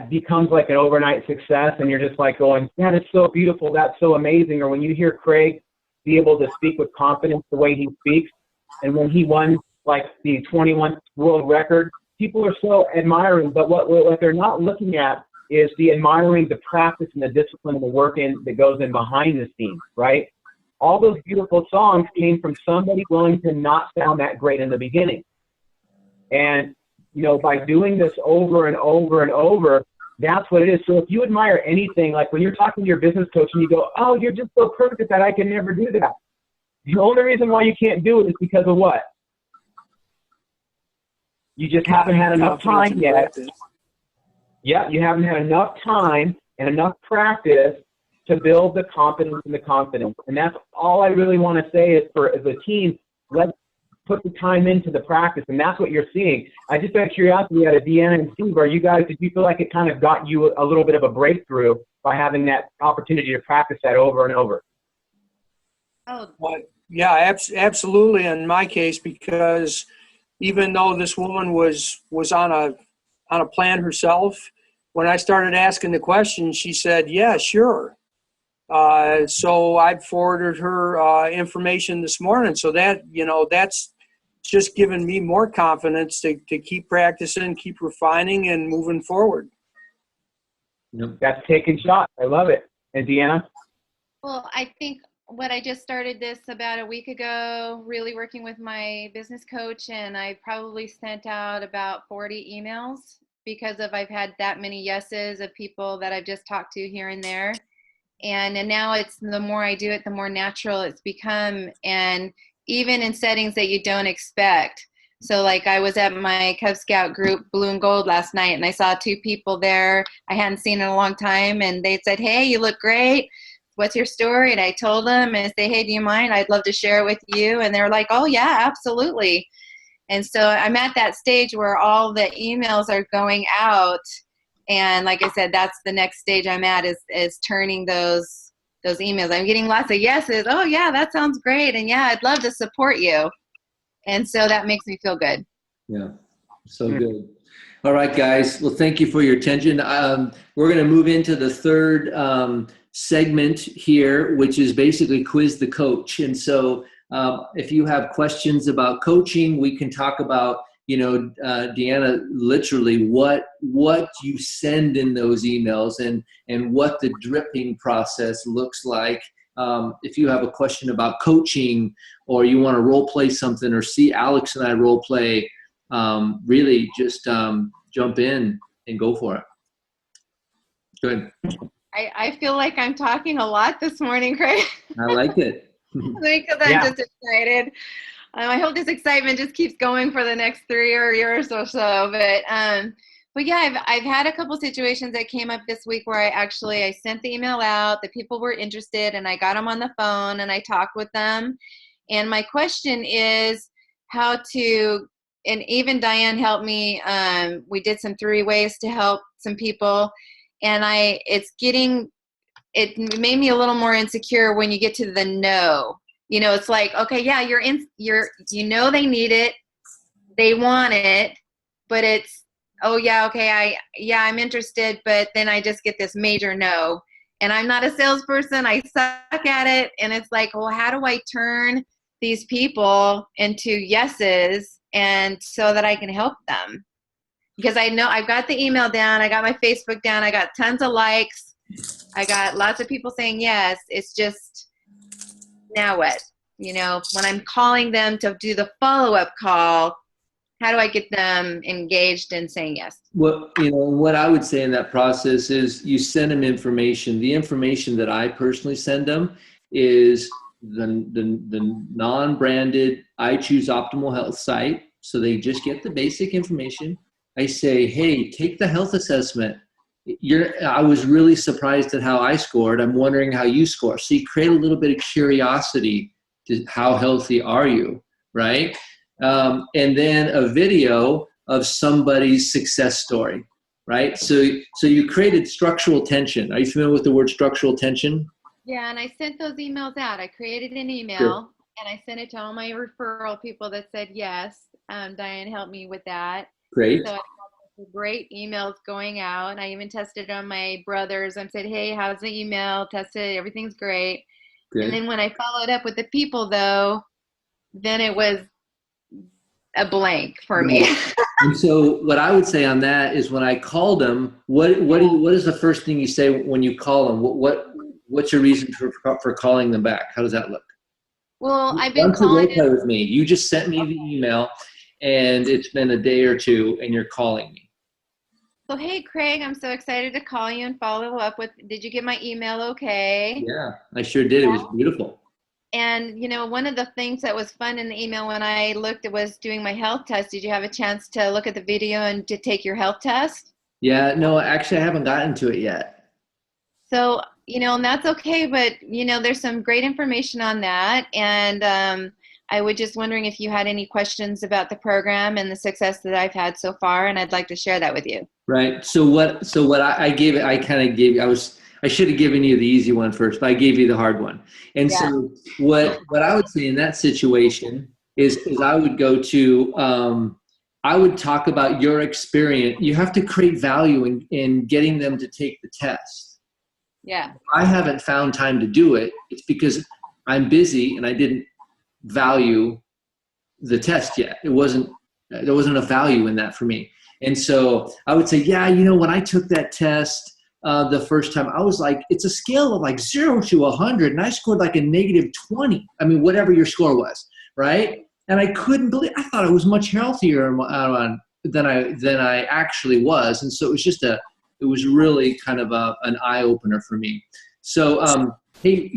becomes like an overnight success and you're just like going, that is so beautiful, that's so amazing. Or when you hear Craig be able to speak with confidence the way he speaks, and when he won like the 21 world record, people are so admiring. But what they're not looking at is the admiring, the practice and the discipline and the work that goes in behind the scenes, right? All those beautiful songs came from somebody willing to not sound that great in the beginning. And by doing this over and over and over, That's what it is. So if you admire anything, like when you're talking to your business coach and you go, oh, you're just so perfect that I can never do that. The only reason why you can't do it is because of what? You just haven't had enough time yet. Yeah, you haven't had enough time and enough practice to build the confidence and the confidence. And that's all I really want to say is for as a team, let's put the time into the practice. And that's what you're seeing. I just out of curiosity out of Deanna and Steve, did you feel like it kind of got you a little bit of a breakthrough by having that opportunity to practice that over and over? Oh, Well, yeah, absolutely in my case, because even though this woman was on a plan herself, when I started asking the question, she said, yeah, sure. So I forwarded her information this morning. So that, that's just given me more confidence to keep practicing, keep refining, and moving forward. That's taking shots. I love it. And Deanna? well, I think what I just started this about a week ago, really working with my business coach, and I probably sent out about 40 emails because I've had that many yeses of people that I've just talked to here and there. And now it's the more I do it, the more natural it's become. And even in settings that you don't expect. So like I was at my Cub Scout group, Blue and Gold, last night, and I saw 2 people there I hadn't seen in a long time. And they said, hey, you look great. What's your story? And I told them and say, hey, do you mind? I'd love to share it with you. And they were like, oh yeah, absolutely. And so I'm at that stage where all the emails are going out. And like I said, that's the next stage I'm at is turning those emails. I'm getting lots of yeses. Oh yeah, that sounds great. And yeah, I'd love to support you. And so that makes me feel good. Yeah, so good. All right, guys. Well, thank you for your attention. We're going to move into the third segment here, which is basically quiz the coach. And so if you have questions about coaching, we can talk about, Deanna, literally what you send in those emails and what the dripping process looks like. If you have a question about coaching or you want to role play something or see Alex and I role play, really just jump in and go for it. Good. I feel like I'm talking a lot this morning, Craig. I like it. Because I'm just excited. I hope this excitement just keeps going for the next 3 years or so. But yeah, I've had a couple situations that came up this week where I sent the email out, the people were interested, and I got them on the phone and I talked with them. And my question is how to, and even Diane helped me. We did some 3 ways to help some people, and it made me a little more insecure when you get to the no. It's like, okay, yeah, they need it, they want it, but it's, oh yeah, okay, I'm interested, but then I just get this major no. And I'm not a salesperson, I suck at it, and it's like, well, how do I turn these people into yeses and so that I can help them? Because I know I've got the email down, I got my Facebook down, I got tons of likes, I got lots of people saying yes. It's just, now what? When I'm calling them to do the follow-up call, how do I get them engaged and saying yes? Well, what I would say in that process is you send them information. The information that I personally send them is the non-branded I Choose Optimal Health site. So they just get the basic information. I say, hey, take the health assessment. I was really surprised at how I scored. I'm wondering how you score. So you create a little bit of curiosity to how healthy are you, right? And then a video of somebody's success story, right? So you created structural tension. Are you familiar with the word structural tension? Yeah, and I sent those emails out. I created an email, Sure. And I sent it to all my referral people that said yes. Diane helped me with that. Great. So I got great emails going out. And I even tested on my brothers and said, hey, how's the email? Tested, everything's great. Good. And then when I followed up with the people, though, then it was a blank for me. And so what I would say on that is when I called them, what is the first thing you say when you call them? What's your reason for calling them back? How does that look? Well, I've been calling it with me. You just sent me the email, and it's been a day or two, and you're calling me. So, hey, Craig, I'm so excited to call you and follow up with, did you get my email okay? Yeah, I sure did. It was beautiful. And, one of the things that was fun in the email when I looked, it was doing my health test. Did you have a chance to look at the video and to take your health test? Yeah, no, actually, I haven't gotten to it yet. So, and that's okay, but, there's some great information on that. And I was just wondering if you had any questions about the program and the success that I've had so far, and I'd like to share that with you. Right. So what I gave it, I kind of gave, I should have given you the easy one first, but I gave you the hard one. And Yeah. so what I would say in that situation is I would go to, I would talk about your experience. You have to create value in getting them to take the test. Yeah. I haven't found time to do it. It's because I'm busy and I didn't value the test yet. There wasn't enough value in that for me. And so I would say, yeah, when I took that test the first time, I was like, it's a scale of like 0 to 100, and I scored like a -20. I mean, whatever your score was, right? And I couldn't believe. I thought I was much healthier than I actually was, and so it was really kind of an eye opener for me. So, hey,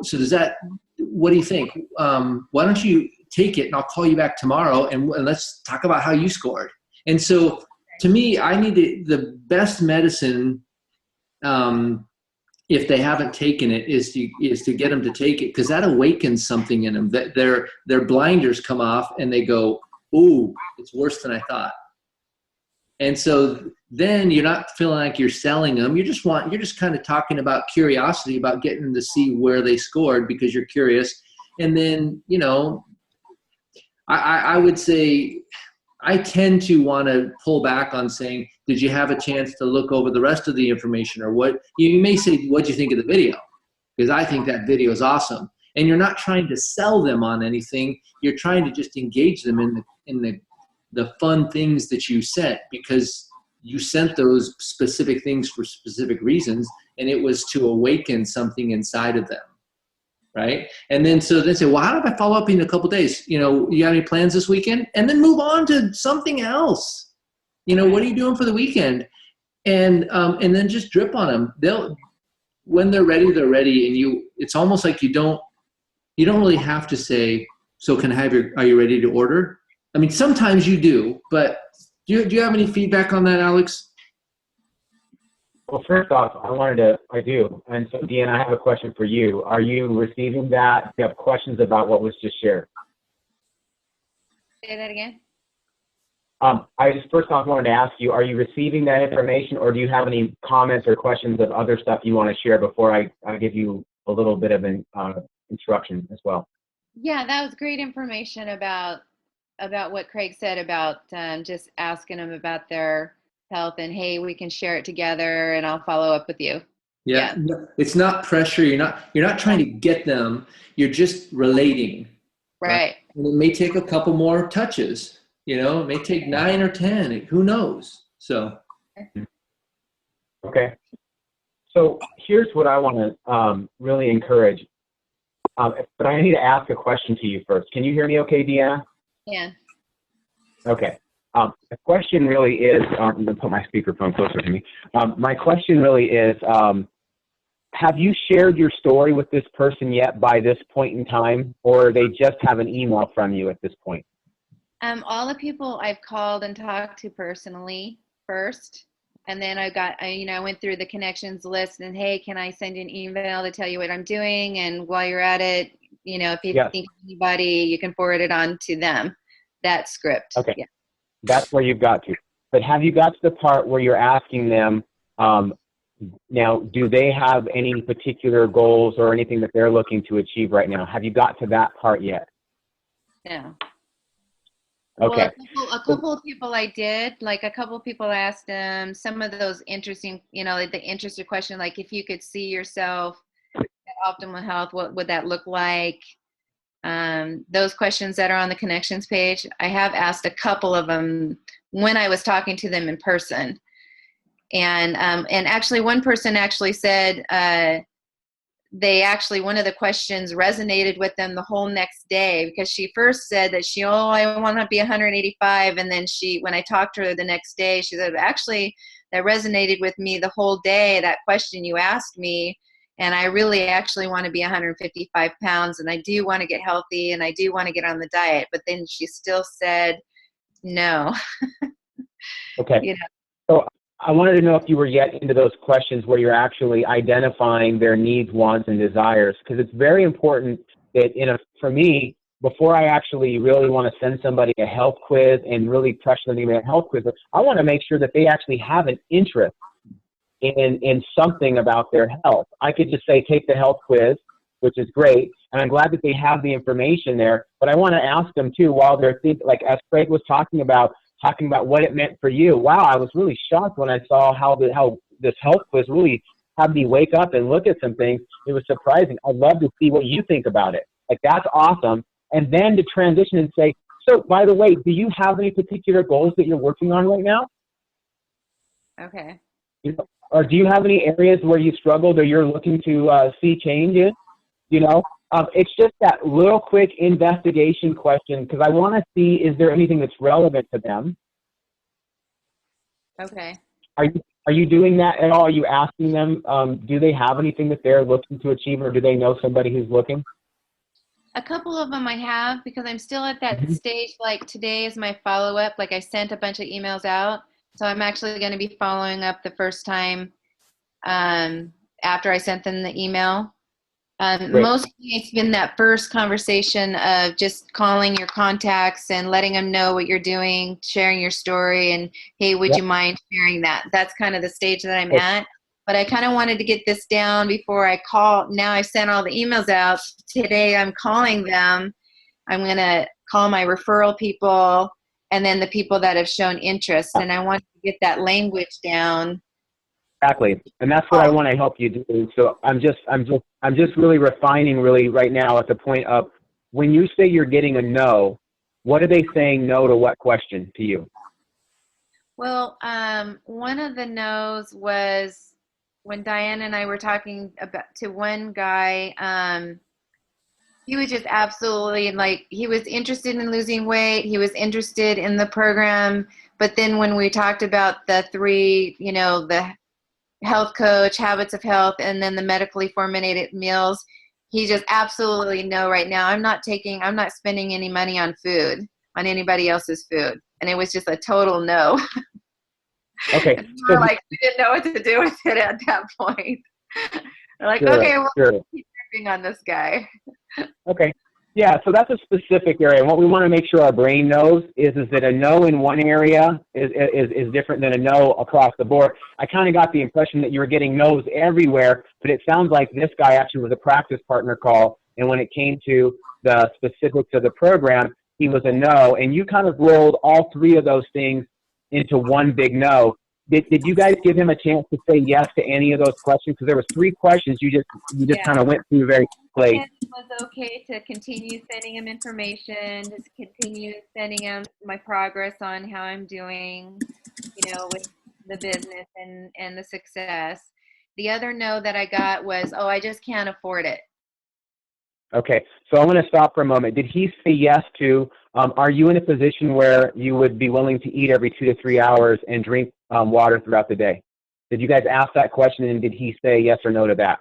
so what do you think? Why don't you take it, and I'll call you back tomorrow, and let's talk about how you scored. And so, to me, I need the best medicine, if they haven't taken it, is to get them to take it, because that awakens something in them. That their blinders come off, and they go, "Ooh, it's worse than I thought." And so then you're not feeling like you're selling them. You're just kind of talking about curiosity, about getting them to see where they scored because you're curious. And then, I would say I tend to want to pull back on saying, did you have a chance to look over the rest of the information, or what? You may say, what'd you think of the video? Because I think that video is awesome. And you're not trying to sell them on anything. You're trying to just engage them in the fun things that you sent, because you sent those specific things for specific reasons, and it was to awaken something inside of them. Right. And then so they say, well, how do I follow up in a couple of days? You got any plans this weekend? And then move on to something else. What are you doing for the weekend? And then just drip on them. When they're ready, they're ready. And it's almost like you don't really have to say, so can I have are you ready to order? I mean, sometimes you do, but do you have any feedback on that, Alex? Well, first off, I do. And so, Deanna, I have a question for you. Are you receiving that? Do you have questions about what was just shared? Say that again. I just first off wanted to ask you, are you receiving that information, or do you have any comments or questions of other stuff you want to share before I give you a little bit of an instruction as well? Yeah, that was great information about what Craig said about just asking them about their health, and hey, we can share it together, and I'll follow up with you. Yeah. It's not pressure. You're not trying to get them. You're just relating. Right. And it may take a couple more touches. It may take 9 or 10. Who knows? So. Okay. So here's what I want to really encourage. But I need to ask a question to you first. Can you hear me okay, Deanna? Yeah. Okay. The question really is, I'm going to put my speakerphone closer to me. My question really is, have you shared your story with this person yet by this point in time, or they just have an email from you at this point? All the people I've called and talked to personally first, and then I went through the connections list, and hey, can I send you an email to tell you what I'm doing? And while you're at it, if you think of anybody, you can forward it on to them. That script. Okay. Yeah. That's where you've got to. But have you got to the part where you're asking them, now, do they have any particular goals or anything that they're looking to achieve right now? Have you got to that part yet? Yeah. Okay. Well, a couple of people I did, like a couple of people asked them some of those interesting, like the interested question, like if you could see yourself at optimal health, what would that look like? Those questions that are on the connections page, I have asked a couple of them when I was talking to them in person. And actually one person actually said they actually, one of the questions resonated with them the whole next day, because she first said that I want to be 185. And then when I talked to her the next day, she said, actually, that resonated with me the whole day, that question you asked me. And I really actually want to be 155 pounds, and I do want to get healthy, and I do want to get on the diet. But then she still said no. Okay. You know? So I wanted to know if you were yet into those questions where you're actually identifying their needs, wants, and desires, because it's very important that for me, before I actually really want to send somebody a health quiz and really pressure them to give me a health quiz, I want to make sure that they actually have an interest in something about their health. I could just say, take the health quiz, which is great, and I'm glad that they have the information there, but I want to ask them too, while they're thinking, like as Craig was talking about what it meant for you. Wow, I was really shocked when I saw how this health quiz really had me wake up and look at some things. It was surprising. I'd love to see what you think about it. Like, that's awesome. And then to transition and say, so by the way, do you have any particular goals that you're working on right now? Okay. Or do you have any areas where you struggled or you're looking to see change in? It's just that little quick investigation question, because I want to see, is there anything that's relevant to them? Okay. Are you doing that at all? Are you asking them, do they have anything that they're looking to achieve, or do they know somebody who's looking? A couple of them I have, because I'm still at that stage. Like, today is my follow-up. Like, I sent a bunch of emails out, so I'm actually going to be following up the first time after I sent them the email. Mostly it's been that first conversation of just calling your contacts and letting them know what you're doing, sharing your story, and hey, would you mind sharing that? That's kind of the stage that I'm at. But I kind of wanted to get this down before I call. Now I've sent all the emails out. Today I'm calling them. I'm going to call my referral people and then the people that have shown interest. And I want to get that language down. Exactly, and that's what I want to help you do. So I'm just really refining right now at the point of, when you say you're getting a no, what are they saying no to? What question to you? Well, one of the no's was when Diane and I were talking to one guy. He was just absolutely, like, he was interested in losing weight. He was interested in the program, but then when we talked about the three, the health coach, habits of health, and then the medically formulated meals, he just absolutely no right now. I'm not spending any money on food, on anybody else's food. And it was just a total no. Okay. We were like, we didn't know what to do with it at that point. We're like, okay, we'll keep working on this guy. Okay. Yeah, so that's a specific area. And what we want to make sure our brain knows is that a no in one area is different than a no across the board. I kind of got the impression that you were getting no's everywhere, but it sounds like this guy actually was a practice partner call. And when it came to the specifics of the program, he was a no. And you kind of rolled all three of those things into one big no. Did you guys give him a chance to say yes to any of those questions? Because there was three questions you just kind of went through very quickly. It was okay to continue sending him information, just continue sending him my progress on how I'm doing, with the business and the success. The other no that I got was, I just can't afford it. Okay, so I'm going to stop for a moment. Did he say yes to, are you in a position where you would be willing to eat every 2 to 3 hours and drink water throughout the day? Did you guys ask that question, and did he say yes or no to that?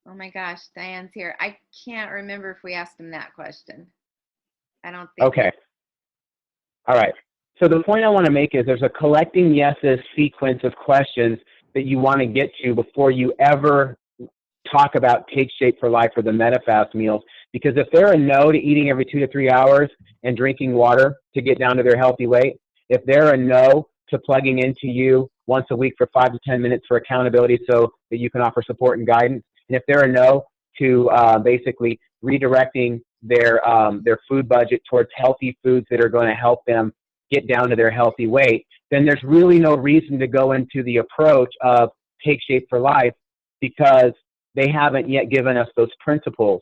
Oh my gosh, Diane's here. I can't remember if we asked him that question. I don't think. Okay. All right. So the point I want to make is there's a collecting yeses sequence of questions that you want to get to before you ever talk about Take Shape for Life or the MetaFast meals. Because if they're a no to eating every 2 to 3 hours and drinking water to get down to their healthy weight, if they're a no to plugging into you once a week for 5 to 10 minutes for accountability so that you can offer support and guidance, and if they're a no to basically redirecting their food budget towards healthy foods that are going to help them get down to their healthy weight, then there's really no reason to go into the approach of Take Shape for Life, because they haven't yet given us those principles.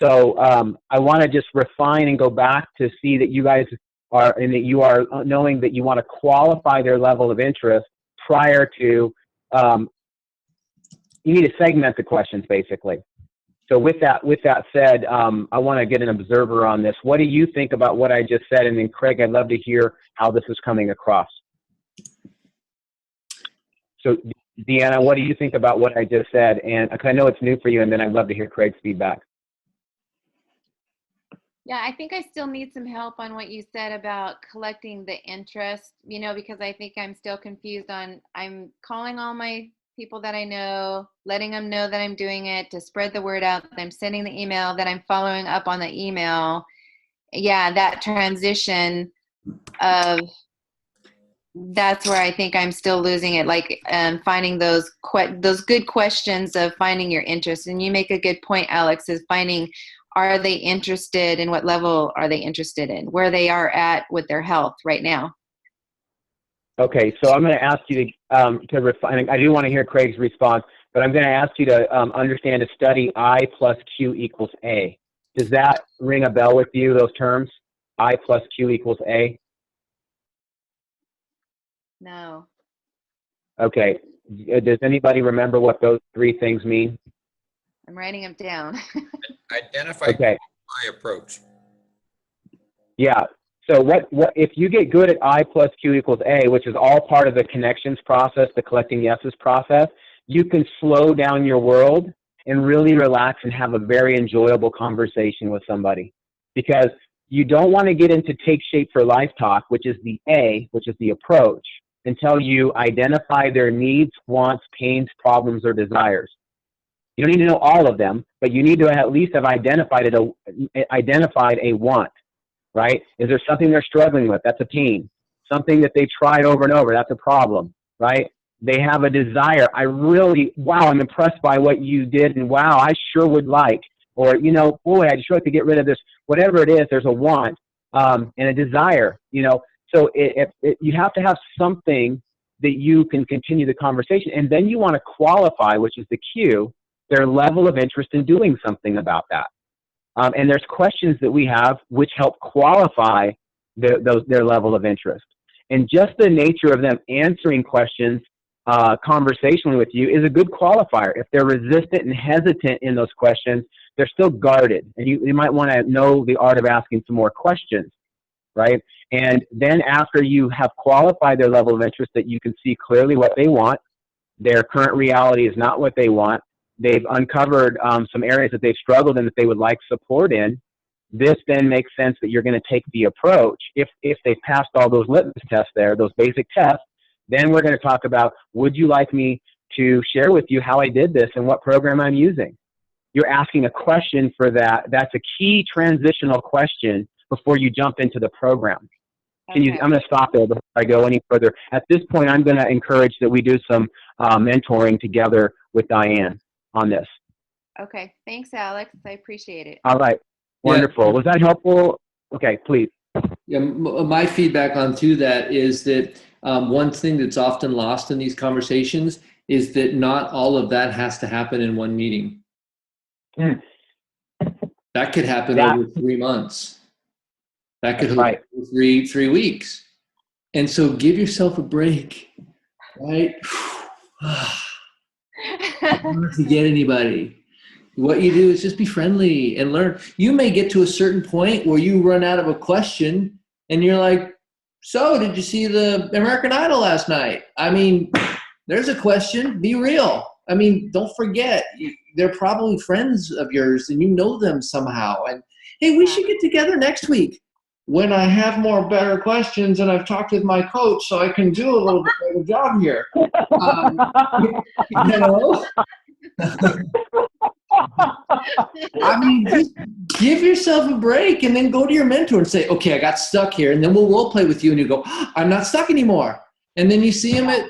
So I want to just refine and go back to see that you guys are, and that you are knowing that you want to qualify their level of interest prior to you need to segment the questions basically. So with that said, I want to get an observer on this. What do you think about what I just said? And then Craig, I'd love to hear how this is coming across. So Deanna, what do you think about what I just said? And I know it's new for you, and then I'd love to hear Craig's feedback. Yeah, I think I still need some help on what you said about collecting the interest, you know, because I think I'm still confused on, I'm calling all my people that I know, letting them know that I'm doing it to spread the word out, that I'm sending the email, that I'm following up on the email. Yeah, that transition of, that's where I think I'm still losing it, like finding those good questions of finding your interest. And you make a good point, Alex, is finding, are they interested in, what level are they interested in, where they are at with their health right now. Okay, so I'm going to ask you to refine. I do want to hear Craig's response, but I'm going to ask you to understand a study I plus Q equals A. Does that ring a bell with you, those terms? I plus Q equals A? No. Okay, does anybody remember what those three things mean? I'm writing them down. Identify my approach. Yeah. So what if you get good at I plus Q equals A, which is all part of the connections process, the collecting yeses process, you can slow down your world and really relax and have a very enjoyable conversation with somebody. Because you don't want to get into take shape for life talk, which is the A, which is the approach, until you identify their needs, wants, pains, problems, or desires. You don't need to know all of them, but you need to at least have identified a want. Right? Is there something they're struggling with? That's a pain. Something that they tried over and over, that's a problem, right? They have a desire. Wow, I'm impressed by what you did, and wow, I sure would like, or, you know, boy, I'd sure like to get rid of this. Whatever it is, there's a want and a desire, you know. So you have to have something that you can continue the conversation, and then you want to qualify, which is the Q, their level of interest in doing something about that. And there's questions that we have which help qualify their level of interest. And just the nature of them answering questions conversationally with you is a good qualifier. If they're resistant and hesitant in those questions, they're still guarded. And you might want to know the art of asking some more questions, right? And then after you have qualified their level of interest, that you can see clearly what they want, their current reality is not what they want, they've uncovered some areas that they've struggled in that they would like support in, this then makes sense that you're going to take the approach. If they've passed all those litmus tests there, those basic tests, then we're going to talk about, would you like me to share with you how I did this and what program I'm using? You're asking a question for that. That's a key transitional question before you jump into the program. Okay. I'm going to stop there before I go any further. At this point, I'm going to encourage that we do some mentoring together with Diane on this. Okay, thanks, Alex. I appreciate it. All right, wonderful. Yeah. Was that helpful? Okay, please. Yeah, my feedback onto that is that one thing that's often lost in these conversations is that not all of that has to happen in one meeting. That could happen over 3 months. That could happen over three weeks. And so give yourself a break, right? Not to get anybody. What you do is just be friendly and learn. You may get to a certain point where you run out of a question and you're like, so did you see the American Idol last night? I mean, there's a question. Be real. I mean, don't forget, they're probably friends of yours and you know them somehow. And hey, we should get together next week when I have better questions and I've talked with my coach so I can do a little bit better job here. You know? I mean, just give yourself a break and then go to your mentor and say, okay, I got stuck here. And then we'll role play with you and you go, I'm not stuck anymore. And then you see him at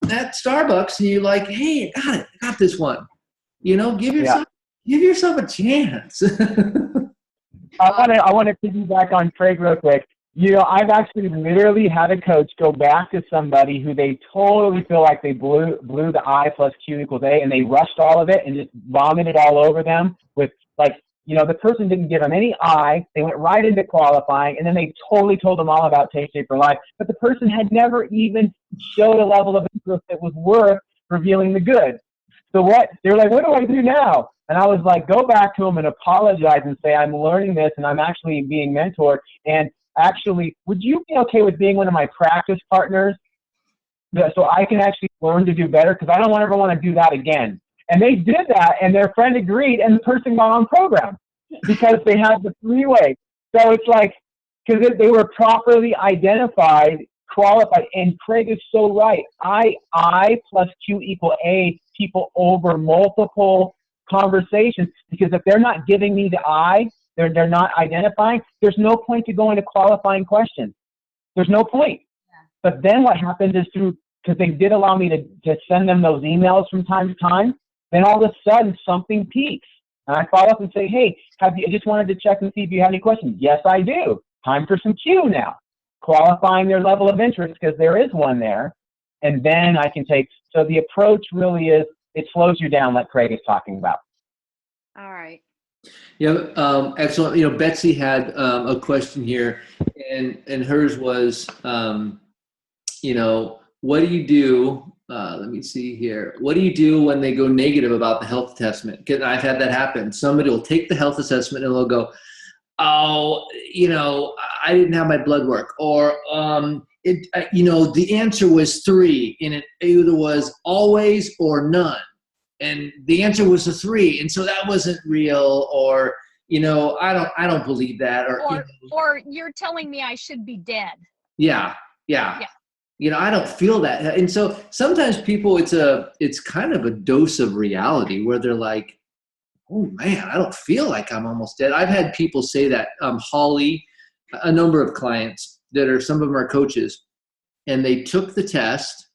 Starbucks and you're like, hey, I got this one. You know, give yourself a chance. I want to piggyback on Craig real quick. You know, I've actually literally had a coach go back to somebody who they totally feel like they blew the I plus Q equals A, and they rushed all of it and just vomited all over them with, like, you know, the person didn't give them any I. They went right into qualifying, and then they totally told them all about Take Shape for Life. But the person had never even showed a level of interest that was worth revealing the good. So what? They were like, what do I do now? And I was like, go back to them and apologize and say, I'm learning this and I'm actually being mentored. And actually, would you be okay with being one of my practice partners so I can actually learn to do better? Because I don't ever want to do that again. And they did that, and their friend agreed, and the person got on program because they had the three-way. So it's like, because they were properly identified, qualified, and Craig is so right. I plus Q equal A people over multiple conversations, because if they're not giving me the I, they're not identifying, there's no point to going to qualifying questions. There's no point. But then what happened is because they did allow me to send them those emails from time to time, then all of a sudden something peaks. And I follow up and say, hey, I just wanted to check and see if you have any questions. Yes, I do. Time for some Q now. Qualifying their level of interest, because there is one there. And then I can so the approach really is, it slows you down like Craig is talking about. All right. Yeah, excellent. You know, Betsy had a question here, and hers was, you know, what do you do? Let me see here. What do you do when they go negative about the health assessment? Because I've had that happen. Somebody will take the health assessment and they'll go, oh, you know, I didn't have my blood work, or you know, the answer was 3, and it either was always or none, and the answer was a 3, and so that wasn't real, or you know, I don't believe that, or you're telling me I should be dead. Yeah. You know, I don't feel that. And so sometimes people, it's kind of a dose of reality where they're like, oh man, I don't feel like I'm almost dead. I've had people say that, Holly, a number of clients that are, some of them are coaches, and they took the test,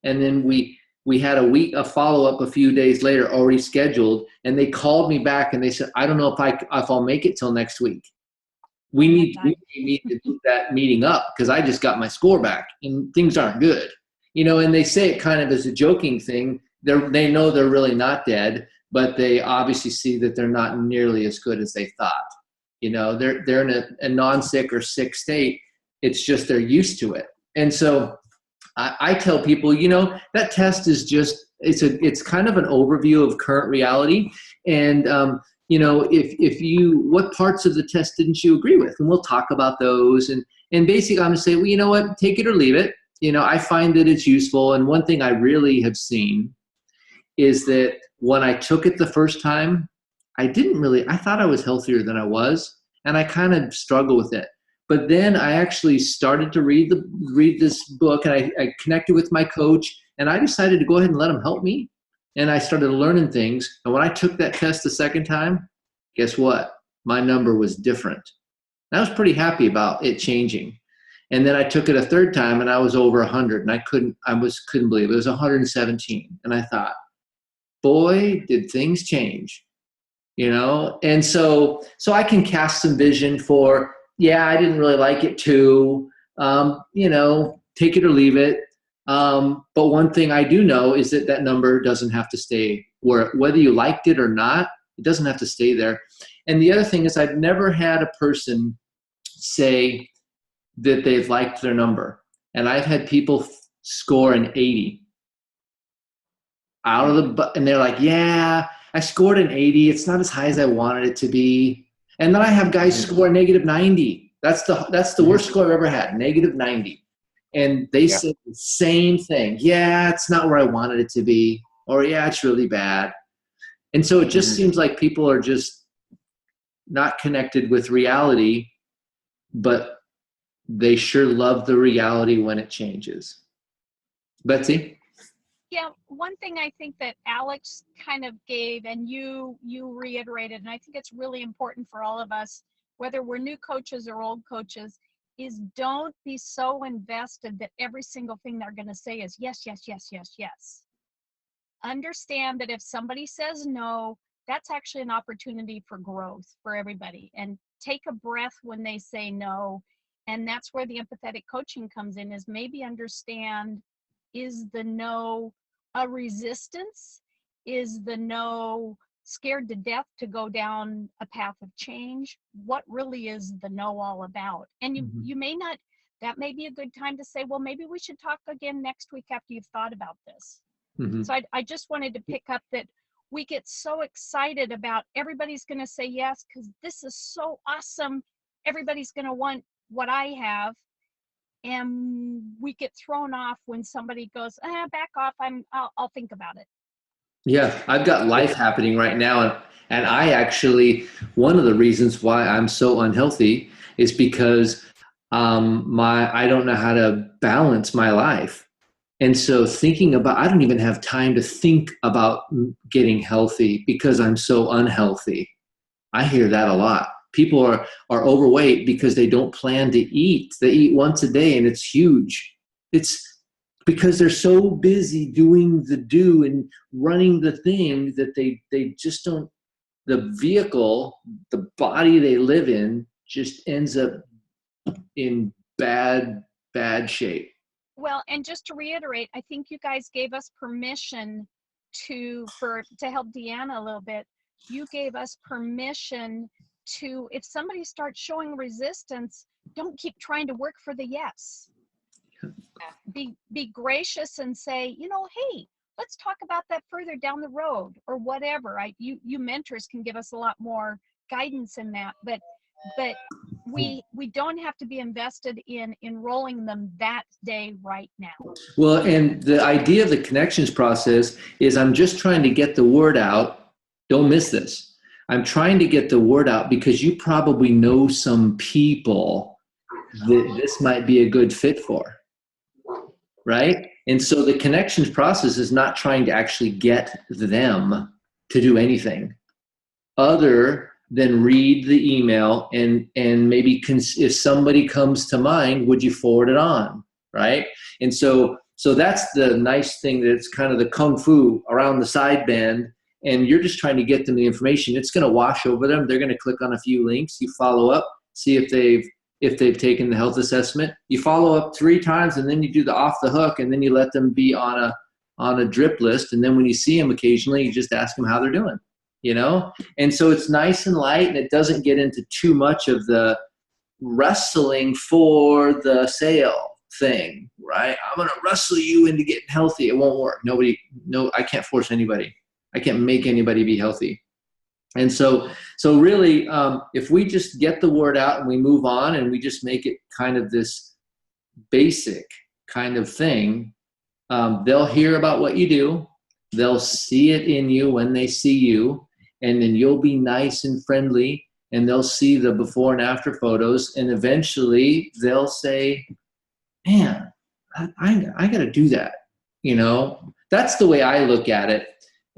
and then we had a follow-up a few days later already scheduled, and they called me back and they said, I don't know if I'll make it till next week. We need to do that meeting up because I just got my score back and things aren't good, you know. And they say it kind of as a joking thing. They know they're really not dead, but they obviously see that they're not nearly as good as they thought. You know, they're in a non-sick or sick state. It's just they're used to it. And so I tell people, you know, that test is just it's kind of an overview of current reality. And you know, what parts of the test didn't you agree with? And we'll talk about those. And basically I'm going to say, well, you know what, take it or leave it. You know, I find that it's useful. And one thing I really have seen is that when I took it the first time, I thought I was healthier than I was. And I kind of struggled with it. But then I actually started to read this book, and I connected with my coach, and I decided to go ahead and let him help me. And I started learning things. And when I took that test the second time, guess what? My number was different. And I was pretty happy about it changing. And then I took it a third time, and I was over 100, and I couldn't believe it. It was 117. And I thought, boy, did things change, you know? And so I can cast some vision for, yeah, I didn't really like it too. You know, take it or leave it. But one thing I do know is that number doesn't have to stay whether you liked it or not, it doesn't have to stay there. And the other thing is, I've never had a person say that they've liked their number. And I've had people score an 80 and they're like, yeah, I scored an 80. It's not as high as I wanted it to be. And then I have guys score a negative 90. That's the worst score I've ever had, negative 90. And they said the same thing. Yeah, it's not where I wanted it to be. Or, yeah, it's really bad. And so it just seems like people are just not connected with reality, but they sure love the reality when it changes. Betsy? Yeah, one thing I think that Alex kind of gave, and you reiterated, and I think it's really important for all of us, whether we're new coaches or old coaches, is don't be so invested that every single thing they're going to say is yes, yes, yes, yes, yes. Understand that if somebody says no, that's actually an opportunity for growth for everybody. And take a breath when they say no. And that's where the empathetic coaching comes in, is maybe understand, is the no a resistance? Is the no scared to death to go down a path of change? What really is the no all about? And you may not, that may be a good time to say, well, maybe we should talk again next week after you've thought about this. Mm-hmm. So I just wanted to pick up that we get so excited about everybody's going to say yes because this is so awesome. Everybody's going to want what I have. And we get thrown off when somebody goes, back off. I'll think about it. Yeah, I've got life happening right now. And I actually, one of the reasons why I'm so unhealthy is because I don't know how to balance my life. And so I don't even have time to think about getting healthy because I'm so unhealthy. I hear that a lot. People are overweight because they don't plan to eat. They eat once a day and it's huge. It's because they're so busy doing the do and running the thing that they just don't, the vehicle, the body they live in just ends up in bad shape. Well, and just to reiterate, I think you guys gave us permission to help Deanna a little bit. You gave us permission to, if somebody starts showing resistance, don't keep trying to work for the yes. Be gracious and say, hey, let's talk about that further down the road or whatever. You mentors can give us a lot more guidance in that, but we don't have to be invested in enrolling them that day right now. Well, and the idea of the connections process is I'm just trying to get the word out. Don't miss this. I'm trying to get the word out because you probably know some people that this might be a good fit for, right? And so the connections process is not trying to actually get them to do anything other than read the email and maybe if somebody comes to mind, would you forward it on, right? And so that's the nice thing, that it's kind of the kung fu around the sideband, and you're just trying to get them the information. It's going to wash over them. They're going to click on a few links. You follow up, see if they've taken the health assessment. You follow up 3 times, and then you do the off the hook, and then you let them be on a drip list. And then when you see them occasionally, you just ask them how they're doing. And so it's nice and light, and it doesn't get into too much of the wrestling for the sale thing, right? I'm going to wrestle you into getting healthy. It won't work. I can't force anybody. I can't make anybody be healthy. And so really, if we just get the word out and we move on and we just make it kind of this basic kind of thing, they'll hear about what you do. They'll see it in you when they see you. And then you'll be nice and friendly, and they'll see the before and after photos, and eventually they'll say, man, I got to do that. That's the way I look at it,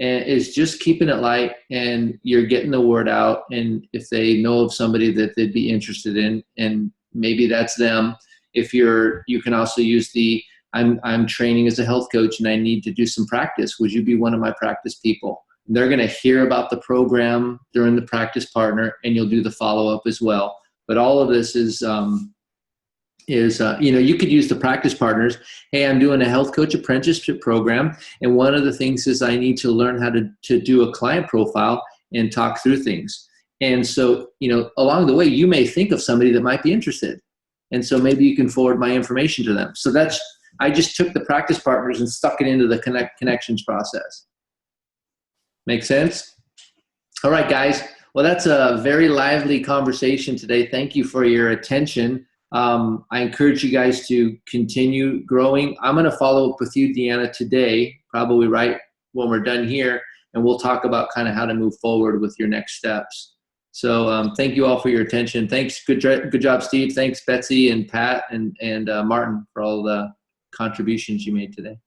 and is just keeping it light, and you're getting the word out. And if they know of somebody that they'd be interested in, and maybe that's them. You can also use I'm training as a health coach and I need to do some practice. Would you be one of my practice people? They're going to hear about the program during the practice partner, and you'll do the follow-up as well. But all of this is you could use the practice partners. Hey, I'm doing a health coach apprenticeship program, and one of the things is I need to learn how to do a client profile and talk through things. And so, along the way, you may think of somebody that might be interested. And so maybe you can forward my information to them. So I just took the practice partners and stuck it into the connections process. Make sense? All right, guys. Well, that's a very lively conversation today. Thank you for your attention. I encourage you guys to continue growing. I'm going to follow up with you, Deanna, today, probably right when we're done here, and we'll talk about kind of how to move forward with your next steps. So thank you all for your attention. Thanks. Good job, Steve. Thanks, Betsy and Pat and Martin, for all the contributions you made today.